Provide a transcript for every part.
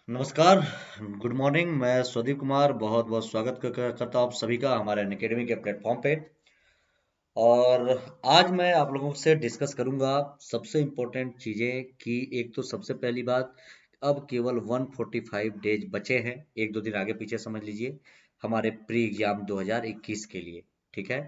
नमस्कार। Good morning. मैं स्वदीप कुमार बहुत बहुत स्वागत करता हूँ आप सभी का हमारे अनअकैडमी के प्लेटफॉर्म पे। और आज मैं आप लोगों से डिस्कस करूंगा सबसे इम्पोर्टेंट चीज़ें कि एक तो सबसे पहली बात, अब केवल 145 डेज बचे हैं। एक दो दिन आगे पीछे समझ लीजिए हमारे प्री एग्जाम 2021 के लिए। ठीक है,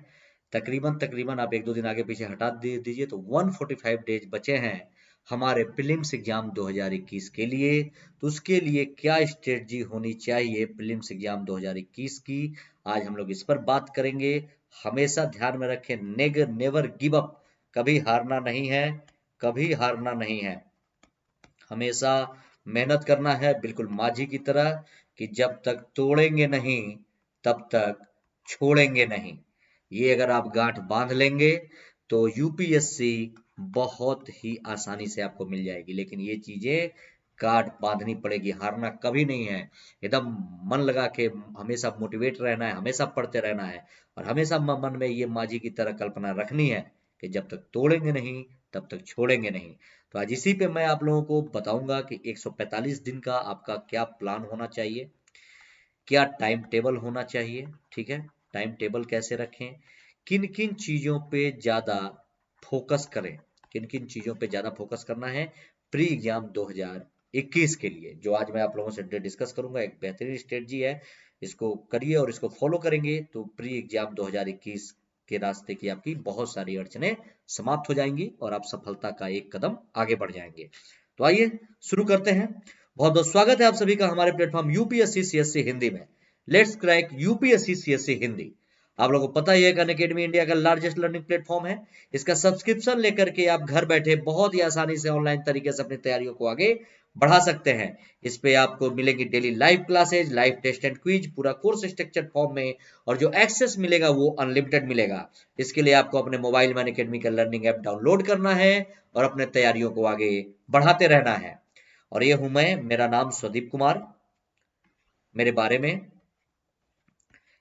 तकरीबन तकरीबन आप एक दो दिन आगे पीछे हटा दीजिए तो 145 डेज बचे हैं हमारे प्रीलिम्स एग्जाम 2021 के लिए। तो उसके लिए क्या स्ट्रेटजी होनी चाहिए प्रीलिम्स एग्जाम 2021 की, आज हम लोग इस पर बात करेंगे। हमेशा ध्यान में रखें, नेगर नेवर गिव अप, कभी हारना नहीं है, कभी हारना नहीं है। हमेशा मेहनत करना है बिल्कुल माझी की तरह, कि जब तक तोड़ेंगे नहीं तब तक छोड़ेंगे नहीं। ये अगर आप गांठ बांध लेंगे तो यूपीएससी बहुत ही आसानी से आपको मिल जाएगी। लेकिन ये चीजें गांठ बांधनी पड़ेगी, हारना कभी नहीं है। एकदम मन लगा के हमेशा मोटिवेट रहना है, हमेशा पढ़ते रहना है, और हमेशा मन में ये माझी की तरह कल्पना रखनी है कि जब तक तोड़ेंगे नहीं तब तक छोड़ेंगे नहीं। तो आज इसी पे मैं आप लोगों को बताऊंगा कि 145 दिन का आपका क्या प्लान होना चाहिए, क्या टाइम टेबल होना चाहिए। ठीक है, टाइम टेबल कैसे रखें, किन किन चीजों पे ज्यादा फोकस करें, किन किन चीजों पे ज्यादा फोकस करना है प्री एग्जाम 2021 के लिए, जो आज मैं आप लोगों से डिस्कस करूंगा। एक बेहतरीन स्ट्रेटजी है, इसको करिए और इसको फॉलो करेंगे तो प्री एग्जाम 2021 के रास्ते की आपकी बहुत सारी अड़चनें समाप्त हो जाएंगी और आप सफलता का एक कदम आगे बढ़ जाएंगे। तो आइए शुरू करते हैं। बहुत बहुत स्वागत है आप सभी का हमारे प्लेटफॉर्म यूपीएससी सीएससी हिंदी में। Let's crack UPSC CSC Hindi. आप लोगों को पता ही है कि अनअकैडमी इंडिया का लार्जेस्ट लर्निंग प्लेटफॉर्म है। इसका सब्सक्रिप्शन लेकर के आप घर बैठे बहुत ही आसानी से ऑनलाइन तरीके से अपनी तैयारियों को आगे बढ़ा सकते हैं। इस पे आपको मिलेगी daily live classes, live test and quiz, पूरा कोर्स स्ट्रक्चर्ड फॉर्म में, और जो एक्सेस मिलेगा वो अनलिमिटेड मिलेगा। इसके लिए आपको अपने मोबाइल में अनअकैडमी का लर्निंग ऐप डाउनलोड करना है और अपने तैयारियों को आगे बढ़ाते रहना है। और ये हूं मैं, मेरा नाम स्वदीप कुमार। मेरे बारे में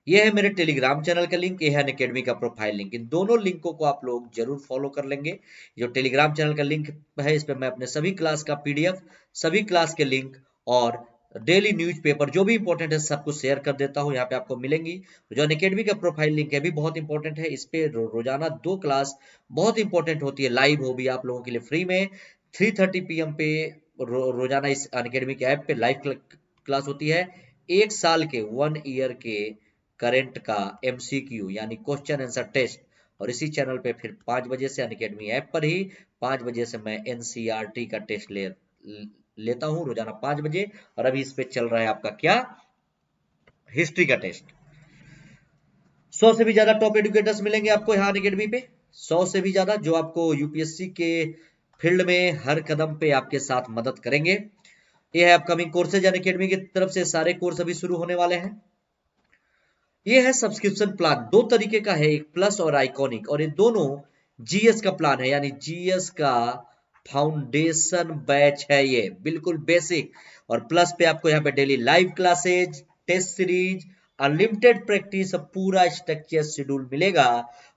ये है मेरे टेलीग्राम चैनल का लिंक, ये है अनअकैडमी का प्रोफाइल लिंक। इन दोनों लिंकों को आप लोग जरूर फॉलो कर लेंगे। जो टेलीग्राम चैनल का लिंक है, इस पे मैं अपने सभी क्लास का पीडीएफ, सभी क्लास के लिंक और डेली न्यूज़पेपर जो भी इंपॉर्टेंट है सब कुछ शेयर कर देता हूँ, यहाँ पे आपको मिलेंगी। जो अनअकैडमी का प्रोफाइल लिंक है भी बहुत इंपॉर्टेंट है। इस पे रोजाना 2 क्लास बहुत इंपॉर्टेंट होती है, लाइव हो भी आप लोगों के लिए फ्री में 3:30 PM पे रोजाना इस अनअकैडमी के ऐप पे लाइव क्लास होती है। 1 साल के 1 ईयर के करंट का एमसीक्यू यानी क्वेश्चन आंसर टेस्ट। और इसी चैनल पे फिर 5 बजे से अनअकैडमी ऐप पर ही 5 बजे से मैं एनसीईआरटी का टेस्ट लेता हूँ रोजाना 5 बजे। और अभी इस पे चल रहा है आपका क्या, हिस्ट्री का टेस्ट। 100 से भी ज्यादा टॉप एडुकेटर्स मिलेंगे आपको यहाँ अनअकैडमी पे, 100 से भी ज्यादा, जो आपको यूपीएससी के फील्ड में हर कदम पे आपके साथ मदद करेंगे। ये है अपकमिंग कोर्सेज अनअकैडमी की तरफ से, सारे कोर्स अभी शुरू होने वाले हैं। ये है सब्सक्रिप्शन प्लान, 2 तरीके का है, एक प्लस और आइकॉनिक, और ये दोनों जीएस का प्लान है, यानी जीएस का फाउंडेशन बैच है, ये बिल्कुल बेसिक। और प्लस पे आपको यहाँ पे daily live classes, test series, unlimited practice, पूरा स्ट्रक्चर शेड्यूल मिलेगा।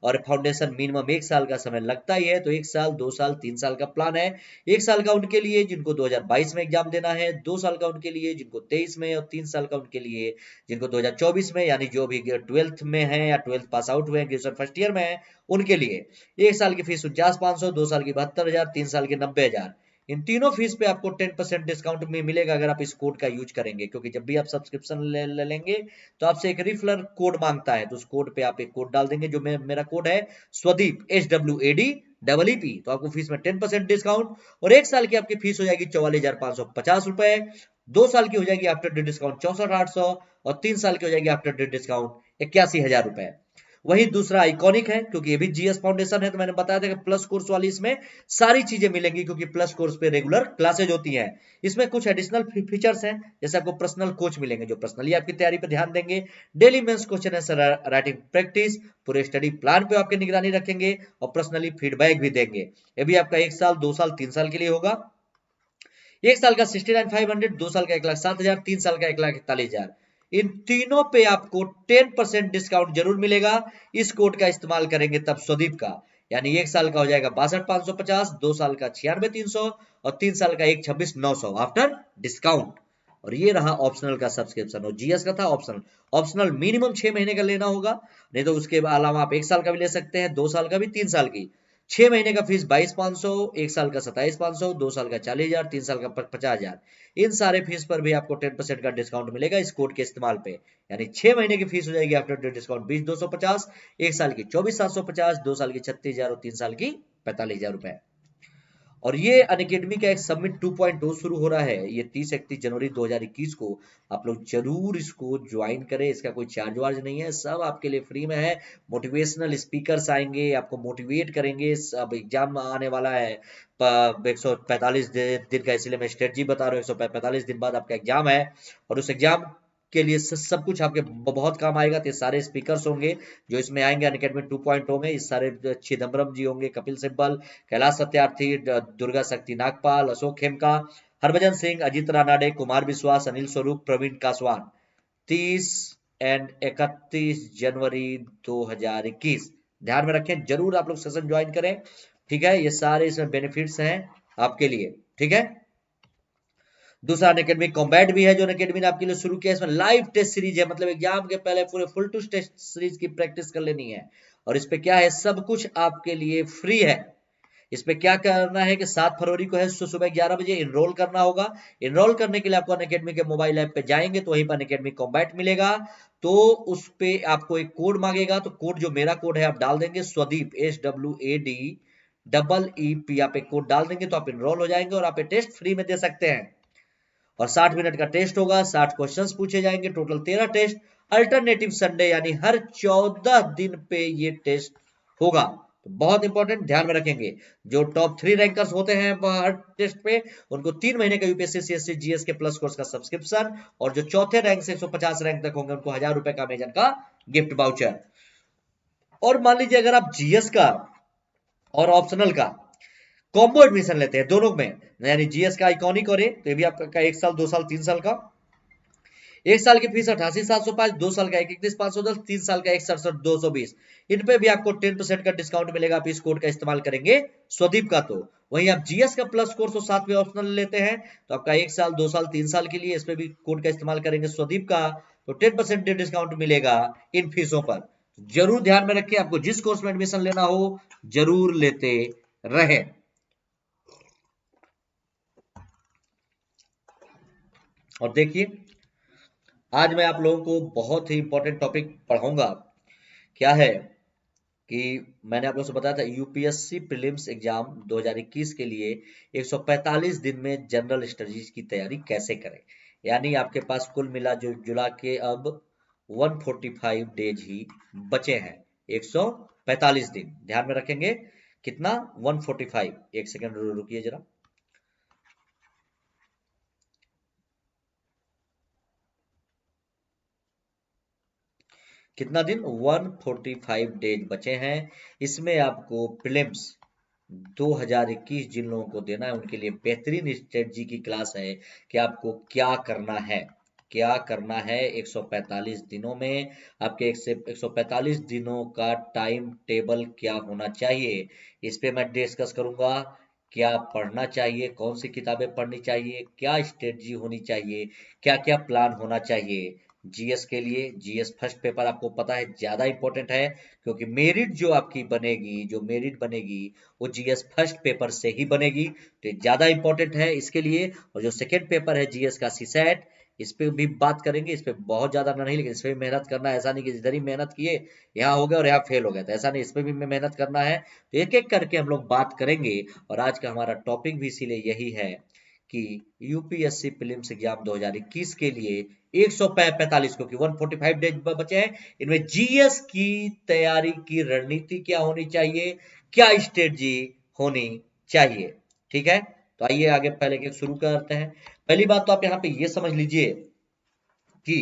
और फाउंडेशन मिनिमम 1 साल का समय लगता ही है, तो 1 साल, 2 साल, 3 साल का प्लान है। 1 साल का उनके लिए जिनको 2022 में एग्जाम देना है, 2 साल का उनके लिए जिनको 23 में, और 3 साल का उनके लिए जिनको 2024 में, यानी जो भी 12th में है या 12th पास आउट हुए, ग्रेजुएशन फर्स्ट ईयर में है, उनके लिए। 1 साल की फीस 49,500, 2 साल की 72,000, 3 साल की 90,000। इन तीनों फीस पे आपको 10% डिस्काउंट में मिलेगा अगर आप इस कोड का यूज करेंगे, क्योंकि जब भी आप सब्सक्रिप्शन ले लेंगे तो आपसे एक रिफलर कोड मांगता है, तो उस कोड पे आप एक कोड डाल देंगे, जो मेरा कोड है स्वदीप, SWADEEP, तो आपको फीस में 10% डिस्काउंट। और 1 साल की आपकी फीस हो जाएगी 44,550 रुपए, 2 साल की हो जाएगी आफ्टर डिस्काउंट 64,800, और 3 साल की हो जाएगी आफ्टर डिस्काउंट 81,000 रुपए। वही दूसरा आइकॉनिक है, क्योंकि ये भी जीएस फाउंडेशन है, तो मैंने बताया था कि प्लस कोर्स वाली इसमें सारी चीजें मिलेंगी, क्योंकि प्लस कोर्स पे रेगुलर क्लासेज होती हैं। इसमें कुछ एडिशनल फीचर्स हैं, जैसे आपको पर्सनल कोच मिलेंगे जो पर्सनली आपकी तैयारी पे ध्यान देंगे, daily mains question answer writing practice, पूरे स्टडी प्लान पे आपकी निगरानी रखेंगे, और पर्सनली फीडबैक भी देंगे। ये भी आपका 1 साल, 2 साल, 3 साल के लिए होगा। 1 साल का 69,500, 2 साल का 1,07,000, 3 साल का 1,41,000। इन तीनों पे आपको 10% डिस्काउंट जरूर मिलेगा। इस कोड का इस्तेमाल करेंगे तब स्वदीप का, यानी 1 साल का हो जाएगा 62,550, 2 साल का 96,300, और 3 साल का 1,26,900 आफ्टर डिस्काउंट। और ये रहा ऑप्शनल का सब्सक्रिप्शन। और जीएस का था ऑप्शनल। ऑप्शनल मिनिमम 6 महीने का लेना होगा, नहीं तो उसके अलावा आप 1 साल का भी ले सकते हैं, 2 साल का भी, 3 साल की। 6 महीने का फीस 22,500, 1 साल का 27,500, 2 साल का 40,000, 3 साल का 50,000। इन सारे फीस पर भी आपको 10% का डिस्काउंट मिलेगा इस कोड के इस्तेमाल पे। यानी 6 महीने की फीस हो जाएगी आफ्टर डिस्काउंट 20,250, 1 साल की 24,750, 2 साल की 36,000 और 3 साल की 45,000 रुपए। और ये अनअकैडमी का एक सबमिट 2.0 शुरू हो रहा है, ये 30-31 जनवरी 2021 को। आप लोग जरूर इसको ज्वाइन करें, इसका कोई चार्ज वार्ज नहीं है, सब आपके लिए फ्री में है। मोटिवेशनल स्पीकर्स आएंगे, आपको मोटिवेट करेंगे। सब एग्जाम आने वाला है 145 दिन का, इसलिए मैं स्ट्रेटजी बता रहा हूँ। 145 दिन बाद आपका एग्जाम है, और उस एग्जाम के लिए सब कुछ आपके बहुत काम आएगा। तो ये सारे स्पीकर्स होंगे जो इसमें आएंगे अनअकैडमी 2.0 में। इस सारे चिदम्बरम जी होंगे, कपिल सिब्बल, कैलाश सत्यार्थी, दुर्गा शक्ति नागपाल, अशोक खेमका, हरभजन सिंह, अजीत रानाडे, कुमार विश्वास, अनिल स्वरूप, प्रवीण कासवान। 30 एंड 31 जनवरी 2021 ध्यान में रखें, जरूर आप लोग सेशन ज्वाइन करें। ठीक है, ये सारे इसमें बेनिफिट्स हैं आपके लिए। ठीक है, दूसरा अनअकैडमी कॉम्बैट भी है जो अनअकैडमी ने आपके लिए शुरू किया। इसमें लाइव टेस्ट सीरीज है, मतलब एग्जाम के पहले पूरे फुल टू टेस्ट सीरीज की प्रैक्टिस कर लेनी है। और इस पे क्या है, सब कुछ आपके लिए फ्री है। इस पे क्या करना है कि 7 फरवरी को है सुबह 11 बजे इनरोल करना होगा। इनरोल करने के लिए आपको अनअकैडमी के मोबाइल ऐप पे जाएंगे तो वहीं पर अनअकैडमी कॉम्बैट मिलेगा। तो उस पे आपको एक कोड मांगेगा, तो कोड जो मेरा कोड है आप डाल देंगे, स्वदीप, SWAD आप एक कोड डाल देंगे तो आप इनरोल हो जाएंगे और आप टेस्ट फ्री में दे सकते हैं। और 60 मिनट का टेस्ट होगा, 60 क्वेश्चंस पूछे जाएंगे, टोटल 13 टेस्ट। अल्टरनेटिव संडे यानी हर 14 दिन पे ये टेस्ट होगा। तो बहुत इंपॉर्टेंट, ध्यान में रखेंगे। जो टॉप 3 रैंकर्स होते हैं हर टेस्ट पे, उनको 3 महीने का यूपीएससी सीएससी जीएस के प्लस कोर्स का सब्सक्रिप्शन, और जो चौथे रैंक से 150 रैंक तक होंगे उनको 1000 रुपए का अमेजन का गिफ्ट वाउचर। और मान लीजिए अगर आप जीएस का और ऑप्शनल का कॉम्बो एडमिशन लेते हैं दोनों में, यानी जीएस का आइकॉनिक और तो ये भी आपका 1 साल 2 साल 3 साल का। 1 साल की फीस 88,705, 2 साल का 31,510, 3 साल का 61,220। इन पे भी आपको 10% का डिस्काउंट मिलेगा, आप इस कोड का इस्तेमाल करेंगे स्वदीप का। तो वहीं आप जीएस का प्लस कोर्स और साथ में ऑप्शनल लेते हैं तो आपका 1 साल 2 साल 3 साल के लिए इस पे भी कोड का इस्तेमाल करेंगे स्वदीप का, तो 10% डिस्काउंट मिलेगा इन फीसों पर। जरूर ध्यान में रखें, आपको जिस कोर्स में एडमिशन लेना हो जरूर लेते रहे। और देखिए, आज मैं आप लोगों को बहुत ही इंपॉर्टेंट टॉपिक पढ़ाऊंगा। क्या है कि मैंने आप लोगों से बताया था यूपीएससी प्रीलिम्स एग्जाम 2021 के लिए 145 दिन में जनरल स्टडीज की तैयारी कैसे करें। यानी आपके पास कुल मिला जो जुला के अब 145 डेज ही बचे हैं। 145 दिन ध्यान में रखेंगे, कितना, 145। एक सेकंड रुकिए जरा। कितना दिन, 145 डेज बचे हैं। इसमें आपको प्रीलिम्स 2021 जिन लोगों को देना है उनके लिए बेहतरीन स्ट्रेटजी की क्लास है कि आपको क्या करना है। क्या करना है 145 दिनों में, आपके 145 दिनों का टाइम टेबल क्या होना चाहिए, इस पे मैं डिस्कस करूंगा। क्या पढ़ना चाहिए, कौन सी किताबें पढ़नी चाहिए, क्या स्ट्रेटजी होनी चाहिए, क्या क्या प्लान होना चाहिए। जीएस के लिए जीएस फर्स्ट पेपर आपको पता है ज्यादा इंपॉर्टेंट है, क्योंकि मेरिट जो आपकी बनेगी, जो मेरिट बनेगी वो जीएस फर्स्ट पेपर से ही बनेगी, तो ज्यादा इंपॉर्टेंट है इसके लिए। और जो सेकेंड पेपर है जीएस का सीसैट, इस पे भी बात करेंगे। इस पे बहुत ज्यादा नहीं, लेकिन इस पे भी मेहनत करना है। ऐसा नहीं कि इधर ही मेहनत किए यहाँ हो गया और यहाँ फेल हो गया, तो ऐसा नहीं, इस पे भी मेहनत करना है। तो एक एक करके हम लोग बात करेंगे। और आज का हमारा टॉपिक भी इसीलिए यही है कि यूपीएससी प्रीलिम्स एग्जाम 2021 के लिए 145, क्योंकि 145 डेज बचे हैं, इनमें जीएस की तैयारी की रणनीति क्या होनी चाहिए, क्या स्ट्रेटजी होनी चाहिए। ठीक है, तो आइए आगे पहले के शुरू करते हैं। पहली बात तो आप यहाँ पे ये समझ लीजिए कि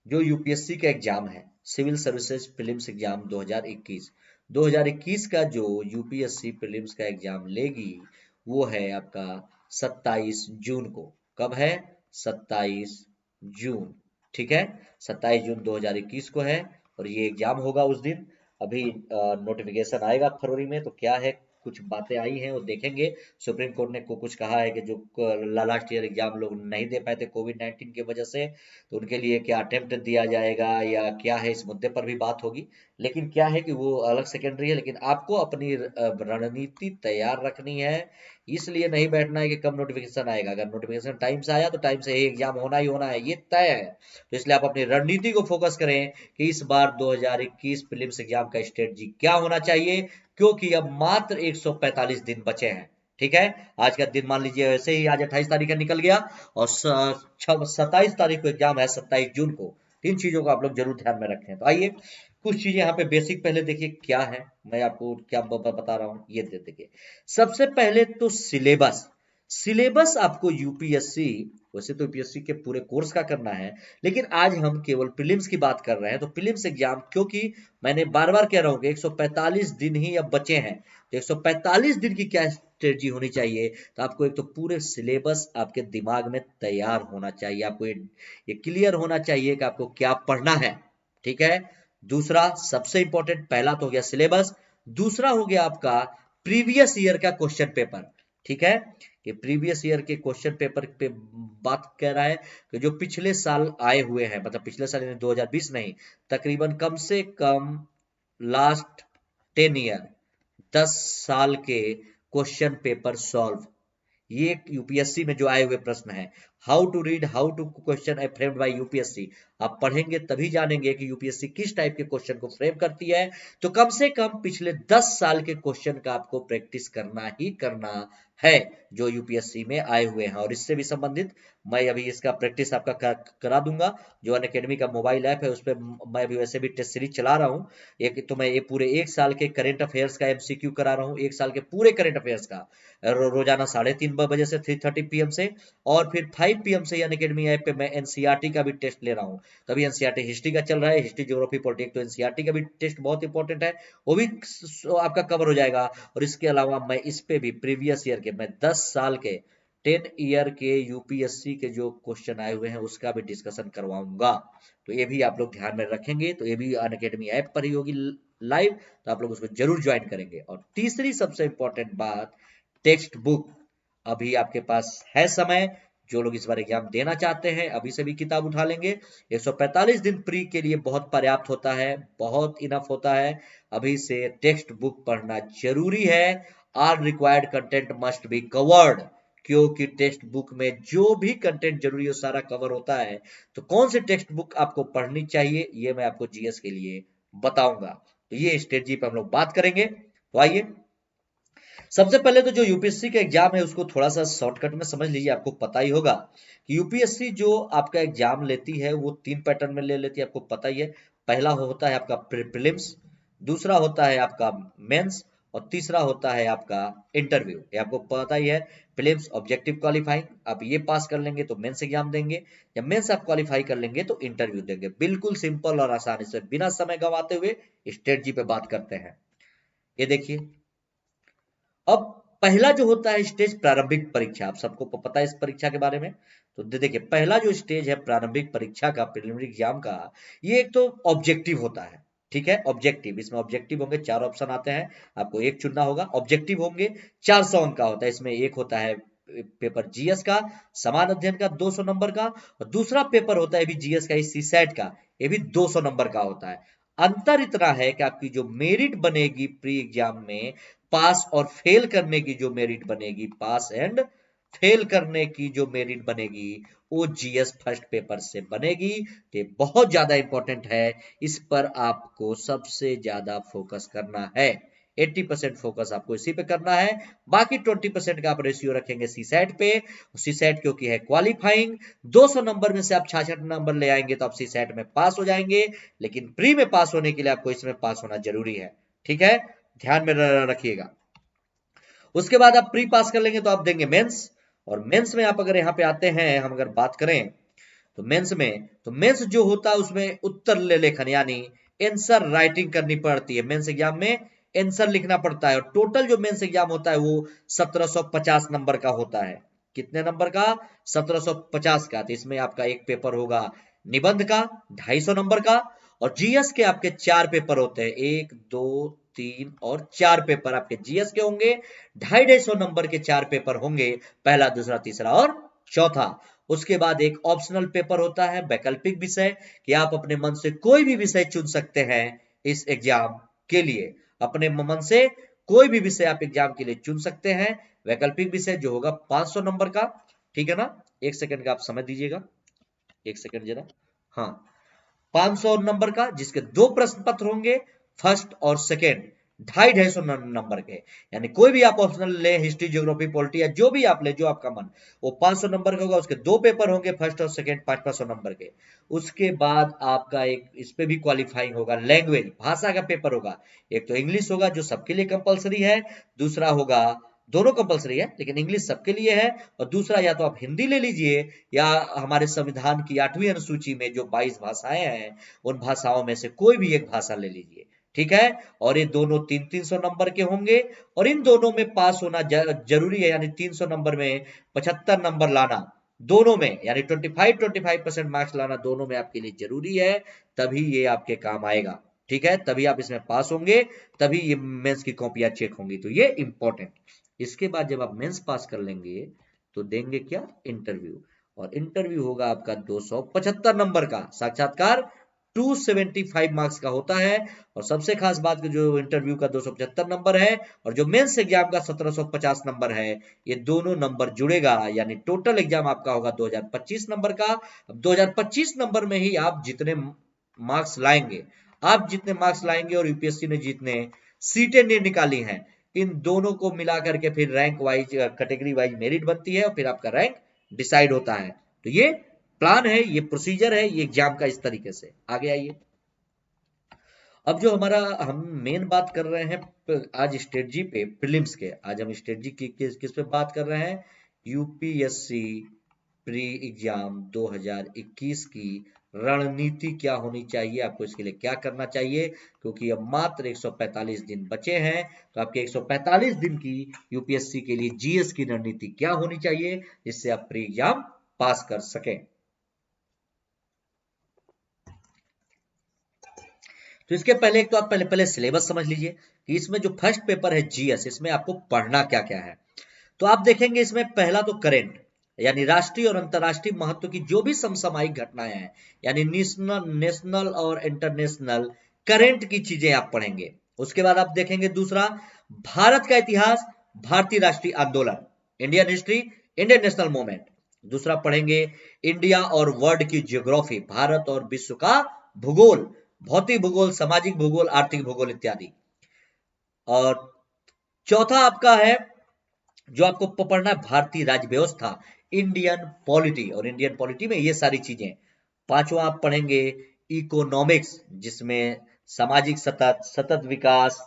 जो यूपीएससी का एग्जाम है, सिविल सर्विसेज प्रीलिम्स एग्जाम 2021 का जो यूपीएससी प्रीलिम्स का एग्जाम लेगी वो है आपका 27 जून को। कब है, 27 जून। ठीक है, 27 जून 2021 को है और ये एग्जाम होगा उस दिन। अभी नोटिफिकेशन आएगा फरवरी में, तो क्या है कुछ बातें आई हैं वो देखेंगे। सुप्रीम कोर्ट ने को कुछ कहा है कि जो लास्ट ईयर एग्जाम लोग नहीं दे पाए थे कोविड-19 की वजह से, तो उनके लिए क्या अटेम्प्ट दिया जाएगा या क्या है, इस मुद्दे पर भी बात होगी। लेकिन क्या है कि वो अलग सेकेंडरी है, लेकिन आपको अपनी रणनीति तैयार रखनी है। इसलिए नहीं बैठना है कि कब नोटिफिकेशन आएगा। अगर नोटिफिकेशन टाइम से आया तो टाइम से ही एग्जाम होना ही होना है, ये तय है। तो इसलिए आप अपनी रणनीति को फोकस करें कि इस बार 2021 प्रीलिम्स एग्जाम का स्ट्रेटजी क्या होना चाहिए, क्योंकि अब मात्र 145 दिन बचे हैं। ठीक है, आज का दिन मान लीजिए वैसे ही आज 28 तारीख का निकल गया और 27 तारीख को एग्जाम है, 27 जून को। तीन चीजों को आप लोग जरूर ध्यान में रखें। तो आइए कुछ चीजें यहाँ पे बेसिक पहले देखिए क्या है, मैं आपको क्या बता रहा हूँ ये देखिए। सबसे पहले तो सिलेबस। सिलेबस आपको यूपीएससी, वैसे तो यूपीएससी के पूरे कोर्स का करना है, लेकिन आज हम केवल प्रीलिम्स की बात कर रहे हैं। तो प्रीलिम्स एग्जाम, क्योंकि मैंने बार बार कह रहा हूँ कि 145 दिन ही अब बचे हैं, तो 145 दिन की क्या स्ट्रेटजी होनी चाहिए। तो आपको एक तो पूरे सिलेबस आपके दिमाग में तैयार होना चाहिए, आपको ये क्लियर होना चाहिए कि आपको क्या पढ़ना है। ठीक है, दूसरा सबसे इंपॉर्टेंट, पहला तो हो गया सिलेबस, दूसरा हो गया आपका प्रीवियस ईयर का क्वेश्चन पेपर। ठीक है, कि प्रीवियस ईयर के क्वेश्चन पेपर पे बात कर रहा है कि जो पिछले साल आए हुए हैं, मतलब पिछले साल 2020 नहीं, तकरीबन कम से कम लास्ट 10 ईयर, 10 साल के क्वेश्चन पेपर सॉल्व, ये यूपीएससी में जो आए हुए प्रश्न है। How to read, how to question है फ्रेम्ड बाय यूपीएससी। आप पढ़ेंगे तभी जानेंगे कि यूपीएससी किस टाइप के क्वेश्चन को फ्रेम करती है। तो कम से कम पिछले 10 साल के क्वेश्चन का आपको प्रैक्टिस करना ही करना है, जो यूपीएससी में आए हुए हैं। और इससे भी संबंधित मैं अभी इसका प्रैक्टिस आपका करा दूंगा। जो अनअकैडमी का मोबाइल ऐप है उस पर मैं अभी वैसे भी टेस्ट सीरीज चला रहा हूँ। एक तो मैं ये पूरे 1 साल के करंट अफेयर्स का एमसीक्यू करा रहा हूँ, 1 साल के पूरे करंट अफेयर्स का, रोजाना 3:30 बजे से 3:30 PM से, और फिर 5 PM से अनअकैडमी ऐप पे मैं एनसीईआरटी का भी टेस्ट ले रहा हूँ। तभी एनसीईआरटी हिस्ट्री का चल रहा है, हिस्ट्री ज्योग्राफी पॉलिटिक्स, तो एनसीईआरटी का भी टेस्ट बहुत इंपॉर्टेंट है, वो भी आपका कवर हो जाएगा। और इसके अलावा मैं इस पे भी प्रीवियस ईयर के, मैं 10 साल के 10 ईयर के यूपीएससी के जो क्वेश्चन आए हुए हैं उसका भी डिस्कशन करवाऊंगा। तो ये भी आप लोग ध्यान में रखेंगे, तो ये भी अनअकैडमी ऐप पर ही होगी लाइव, तो आप लोग उसको जरूर ज्वाइन करेंगे। और तीसरी सबसे इंपॉर्टेंट बात, टेक्स्ट बुक। अभी आपके पास है समय, जो लोग इस बार एग्जाम देना चाहते हैं अभी से भी किताब उठा लेंगे। 145 दिन प्री के लिए बहुत पर्याप्त होता है, बहुत इनफ होता है। अभी से टेक्स्ट बुक पढ़ना जरूरी है। All required content must be covered, क्योंकि टेक्स्ट बुक में जो भी कंटेंट जरूरी हो सारा कवर होता है। तो कौन सी टेक्स्ट बुक आपको पढ़नी चाहिए ये मैं आपको जीएस के लिए बताऊंगा। तो ये स्ट्रेटजी पे हम लोग बात करेंगे। तो आइए, सबसे पहले तो जो यूपीएससी का एग्जाम है उसको थोड़ा सा शॉर्टकट में समझ लीजिए। आपको पता ही होगा कि यूपीएससी जो आपका एग्जाम लेती है वो 3 पैटर्न में ले लेती है, आपको पता ही है। पहला होता है आपका प्रीलिम्स, दूसरा होता है आपका मेंस, और तीसरा होता है आपका इंटरव्यू। ये आपको पता ही है। प्रीलिम्स ऑब्जेक्टिव क्वालिफाइंग, आप ये पास कर लेंगे तो मेंस एग्जाम देंगे, या मेंस आप क्वालिफाई कर लेंगे तो इंटरव्यू देंगे। बिल्कुल सिंपल और आसानी से, बिना समय गंवाते हुए स्ट्रेटजी पे बात करते हैं। ये देखिए, अब पहला जो होता है स्टेज प्रारंभिक परीक्षा, आप सबको पता है इस परीक्षा के बारे में। तो देखिए, पहला जो स्टेज है प्रारंभिक परीक्षा का, प्रीलिमिनरी एग्जाम का, ये एक तो ऑब्जेक्टिव होता है। ठीक है, ऑब्जेक्टिव, इसमें ऑब्जेक्टिव होंगे, 4 ऑप्शन आते हैं, आपको एक चुनना होगा। ऑब्जेक्टिव होंगे, 400 अंक का होता है। इसमें एक होता है पेपर जीएस का, समान अध्ययन का, 200 नंबर का, और दूसरा पेपर होता है भी जीएस का, सीसैट का, ये भी 200 नंबर का होता है। अंतर इतना है कि आपकी जो मेरिट बनेगी प्री एग्जाम में, पास और फेल करने की जो मेरिट बनेगी, पास एंड फेल करने की जो मेरिट बनेगी, वो जीएस फर्स्ट पेपर से बनेगी। ये बहुत ज्यादा इंपॉर्टेंट है, इस पर आपको सबसे ज्यादा फोकस करना है। 80% फोकस आपको इसी पे करना है, बाकी 20% का आप रेशियो रखेंगे सीसैट पे। सीसैट क्योंकि है क्वालिफाइंग, 200 नंबर में से आप 66 नंबर ले आएंगे तो आप सीसैट में पास हो जाएंगे, लेकिन प्री में पास होने के लिए आपको इसमें पास होना जरूरी है। ठीक है, ध्यान में रखिएगा। उसके बाद आप प्री पास कर लेंगे तो आप देंगे मेंस, और मेंस में आप अगर यहाँ पे आते हैं, हम अगर बात करें तो मेंस में, तो मेंस जो होता है उसमें उत्तर लेखन यानी आंसर राइटिंग करनी पड़ती है। मेंस एग्जाम में आंसर लिखना पड़ता है, और टोटल जो मेंस एग्जाम होता है वो 1750 नंबर का होता है। कितने नंबर का? 1750 का। तो इसमें आपका एक पेपर होगा निबंध का, 250 नंबर का, और जीएस के आपके 4 पेपर होते हैं, 1, 2, 3 और 4 पेपर आपके जीएस के होंगे। 250 नंबर के 4 पेपर होंगे, पहला, दूसरा, तीसरा और चौथा। उसके बाद एक ऑप्शनल पेपर होता है वैकल्पिक विषय, कि आप अपने मन से कोई भी विषय चुन सकते हैं इस एग्जाम के लिए। अपने मन से कोई भी विषय आप एग्जाम के लिए चुन सकते हैं। वैकल्पिक विषय जो होगा 500 नंबर का, ठीक है ना। एक सेकंड का आप समय दीजिएगा, एक सेकंड जरा। हाँ, 500 नंबर का, जिसके 2 प्रश्न पत्र होंगे, फर्स्ट और सेकेंड, 250 नंबर के। यानी कोई भी आप ऑप्शनल ले, हिस्ट्री, ज्योग्राफी, पॉलिटी, या जो भी आप ले, जो आपका मन, वो 500 नंबर का होगा। उसके 2 पेपर होंगे, फर्स्ट और सेकेंड, 500 नंबर के। उसके बाद आपका एक इस पे भी क्वालिफाइंग होगा, लैंग्वेज, भाषा का पेपर होगा। एक तो इंग्लिश होगा जो सबके लिए कंपलसरी है, दूसरा होगा, दोनों कंपलसरी है लेकिन इंग्लिश सबके लिए है, और दूसरा या तो आप हिंदी ले लीजिए, या हमारे संविधान की 8वीं अनुसूची में जो 22 भाषाएं हैं, उन भाषाओं में से कोई भी एक भाषा ले लीजिए, ठीक है। और ये दोनों 300 नंबर के होंगे, और इन दोनों में पास होना जरूरी है। यानी 300 नंबर में 75 नंबर लाना दोनों में, यानी 25% मार्क्स लाना दोनों में आपके लिए जरूरी है। तभी ये आपके काम आएगा, ठीक है। तभी आप इसमें पास होंगे, तभी ये मेंस की कॉपियां चेक होंगी, तो ये इंपॉर्टेंट। इसके बाद जब आप मेंस पास कर लेंगे तो देंगे क्या, इंटरव्यू। और इंटरव्यू होगा आपका 275 नंबर का, साक्षात्कार 275 मार्क्स का होता है। और सबसे खास बात, जो इंटरव्यू का 275 नंबर है और जो मेंस एग्जाम का 1750 नंबर है, ये दोनों नंबर जुड़ेगा, यानी टोटल एग्जाम आपका होगा 2025 नंबर का। अब 2025 नंबर में ही आप जितने मार्क्स लाएंगे, और यूपीएससी ने जितने सीटें निकाली हैं, इन दोनों को मिला करके फिर rank wise, category wise merit बनती है, और फिर आपका रैंक डिसाइड होता है। तो ये प्लान है, ये प्रोसीजर है, ये एग्जाम का इस तरीके से। आगे आइए। अब जो हमारा, हम मेन बात कर रहे हैं आज स्ट्रेटजी पे, प्रीलिम्स के। आज हम स्ट्रेटजी की किस पे बात कर रहे हैं, यूपीएससी प्री एग्जाम 2021 की रणनीति क्या होनी चाहिए, आपको इसके लिए क्या करना चाहिए, क्योंकि अब मात्र 145 दिन बचे हैं। तो आपके 145 दिन की यूपीएससी के लिए जीएस की रणनीति क्या होनी चाहिए, जिससे आप प्री एग्जाम पास कर सकें। तो इसके पहले एक तो आप पहले सिलेबस समझ लीजिए कि इसमें जो फर्स्ट पेपर है जीएस, इसमें आपको पढ़ना क्या क्या है। तो आप देखेंगे इसमें पहला तो करेंट, यानी राष्ट्रीय और अंतरराष्ट्रीय महत्व की जो भी समसामयिक घटनाएं हैं, यानी नेशनल और इंटरनेशनल करेंट की चीजें आप पढ़ेंगे। उसके बाद आप देखेंगे दूसरा, भारत का इतिहास, भारतीय राष्ट्रीय आंदोलन, Indian history, Indian national movement. दूसरा पढ़ेंगे इंडिया और वर्ल्ड की ज्योग्राफी, भारत और विश्व का भूगोल, भौतिक भूगोल, सामाजिक भूगोल, आर्थिक भूगोल इत्यादि। और चौथा आपका है, जो आपको पढ़ना है, भारतीय राज्य व्यवस्था, इंडियन पॉलिटी, और इंडियन पॉलिटी में ये सारी चीजें। पांचवा आप पढ़ेंगे इकोनॉमिक्स, जिसमें सामाजिक सतत विकास,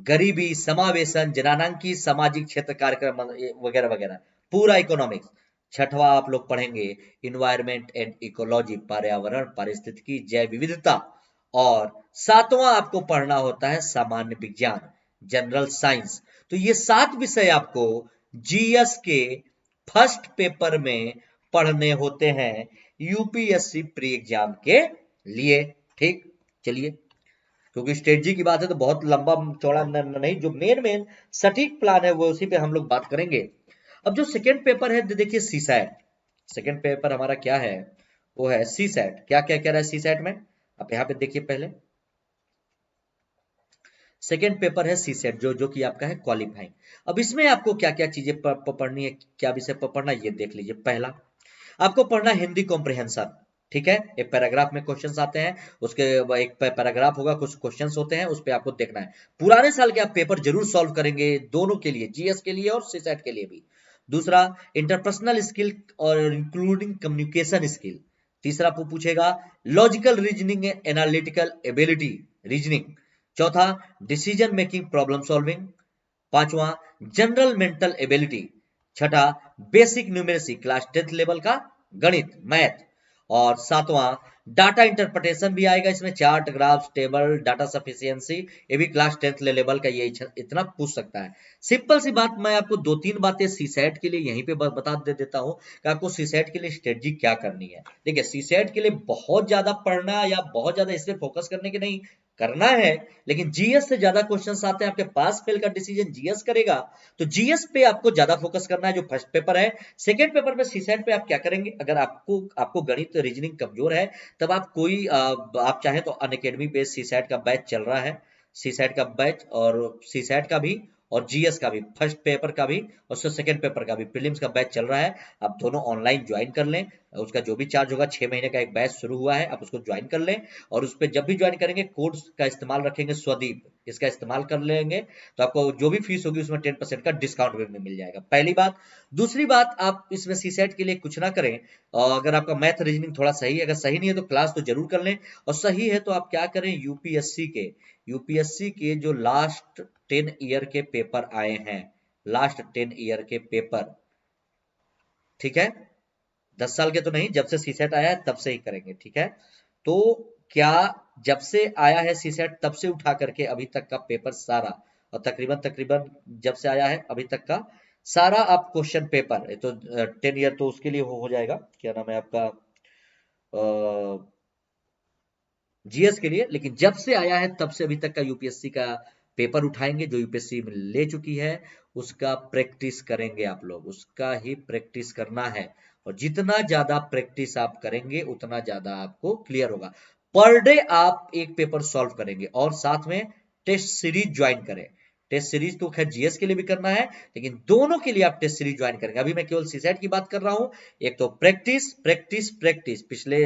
गरीबी समावेशन, जनानांकी सामाजिक क्षेत्र कार्यक्रम वगैरह वगैरह, पूरा इकोनॉमिक्स। छठवां आप लोग पढ़ेंगे इन्वायरमेंट एंड इकोलॉजी, पर्यावरण, पारिस्थितिकी, जैव विविधता। और सातवां आपको पढ़ना होता है सामान्य विज्ञान, जनरल साइंस। तो ये 7 विषय आपको जीएस के फर्स्ट पेपर में पढ़ने होते हैं यूपीएससी प्री एग्जाम के लिए, ठीक। चलिए, क्योंकि स्ट्रेटजी की बात है तो बहुत लंबा चौड़ा नहीं, जो मेन सटीक प्लान है वो उसी पे हम लोग बात करेंगे। अब जो सेकेंड पेपर है, देखिए सी सैट। सेकेंड पेपर हमारा क्या है, वो है सी सैट। क्या क्या कह रहा है सी सैट में, आप यहाँ पे देखिए। पहले सेकेंड पेपर है सी सेट, जो कि आपका है क्वालिफाइंग। अब इसमें आपको क्या क्या चीजें पढ़नी है, क्या विषय पढ़ना है, ये देख लीजिए। पहला आपको पढ़ना हिंदी कॉम्प्रिहेंशन, ठीक है। एक पैराग्राफ में क्वेश्चंस आते हैं, उसके एक पैराग्राफ होगा, कुछ क्वेश्चंस होते हैं, उस पे आपको देखना है। पुराने साल के आप पेपर जरूर सॉल्व करेंगे, दोनों के लिए, जीएस के लिए और सीसेट के लिए भी। दूसरा, इंटरपर्सनल स्किल और इंक्लूडिंग कम्युनिकेशन स्किल। तीसरा पूछेगा logical reasoning, analytical ability, reasoning. चौथा, डिसीजन मेकिंग, प्रॉब्लम सॉल्विंग। पांचवा, जनरल मेंटल एबिलिटी। छठा, basic numeracy, class 10th level का गणित, मैथ। और सातवां, डाटा इंटरप्रिटेशन भी आएगा इसमें, chart, graphs, table, data sufficiency, ये भी क्लास 10th लेवल का, ये इतना पूछ सकता है। सिंपल सी बात, मैं आपको 2-3 बातें सीसेट के लिए यहीं पे बता देता हूं कि आपको सीसेट के लिए स्ट्रेटजी क्या करनी है। देखिए, सीसेट के लिए बहुत ज्यादा पढ़ना या बहुत ज्यादा इस पे फोकस करने की नहीं, करना है, लेकिन जीएस से ज्यादा क्वेश्चंस आते हैं, आपके पास फेल का डिसीजन जीएस करेगा, तो जीएस पे आपको ज्यादा फोकस करना है जो फर्स्ट पेपर है। सेकंड पेपर में सीसेट पे आप क्या करेंगे, अगर आपको आपको गणित रीजनिंग कमजोर है, तब आप कोई आप चाहें तो अनअकैडमी पे सीसेट का बैच चल रहा है, सीसेट का बैच और सीसेट का भी और जीएस का भी, फर्स्ट पेपर का भी और सेकंड पेपर का भी, प्रीलिम्स का बैच चल रहा है। आप दोनों ऑनलाइन ज्वाइन कर लें, उसका जो भी चार्ज होगा, 6 महीने का एक बैच शुरू हुआ है, आप उसको ज्वाइन कर लें। और उस पर जब भी ज्वाइन करेंगे कोड का इस्तेमाल रखेंगे स्वदीप, इसका इस्तेमाल कर लेंगे, तो आपको जो भी फीस होगी उसमें 10% का डिस्काउंट भी मिल जाएगा, पहली बात। दूसरी बात, आप इसमें सीसेट के लिए कुछ ना करें, और अगर आपका मैथ रीजनिंग थोड़ा सही है, अगर सही नहीं है तो क्लास तो जरूर कर लें, और सही है तो आप क्या करें, यूपीएससी के जो लास्ट 10 ईयर के पेपर आए हैं, लास्ट 10 ईयर के पेपर, ठीक है, 10 साल के तो नहीं, जब से सीसेट आया है तब से ही करेंगे, ठीक है। तो क्या जब से आया है सीसेट तब से उठा करके अभी तक का पेपर सारा, और तकरीबन तकरीबन जब से आया है अभी तक का सारा आप क्वेश्चन पेपर, ये तो 10 ईयर तो उसके लिए हो जाएगा, क्या नाम है आपका, जीएस के लिए, लेकिन जब से आया है तब से अभी तक का यूपीएससी का पेपर उठाएंगे, जो यूपीएससी में ले चुकी है उसका प्रैक्टिस करेंगे आप लोग, उसका ही प्रैक्टिस करना है, और जितना ज्यादा प्रैक्टिस आप करेंगे उतना ज्यादा आपको क्लियर होगा। पर डे आप एक पेपर सॉल्व करेंगे, और साथ में टेस्ट सीरीज ज्वाइन करें। टेस्ट सीरीज तो खैर जीएस के लिए भी करना है, लेकिन दोनों के लिए आप टेस्ट सीरीज ज्वाइन करेंगे। अभी मैं केवल सीसेट की बात कर रहा हूं। एक तो प्रैक्टिस प्रैक्टिस प्रैक्टिस, पिछले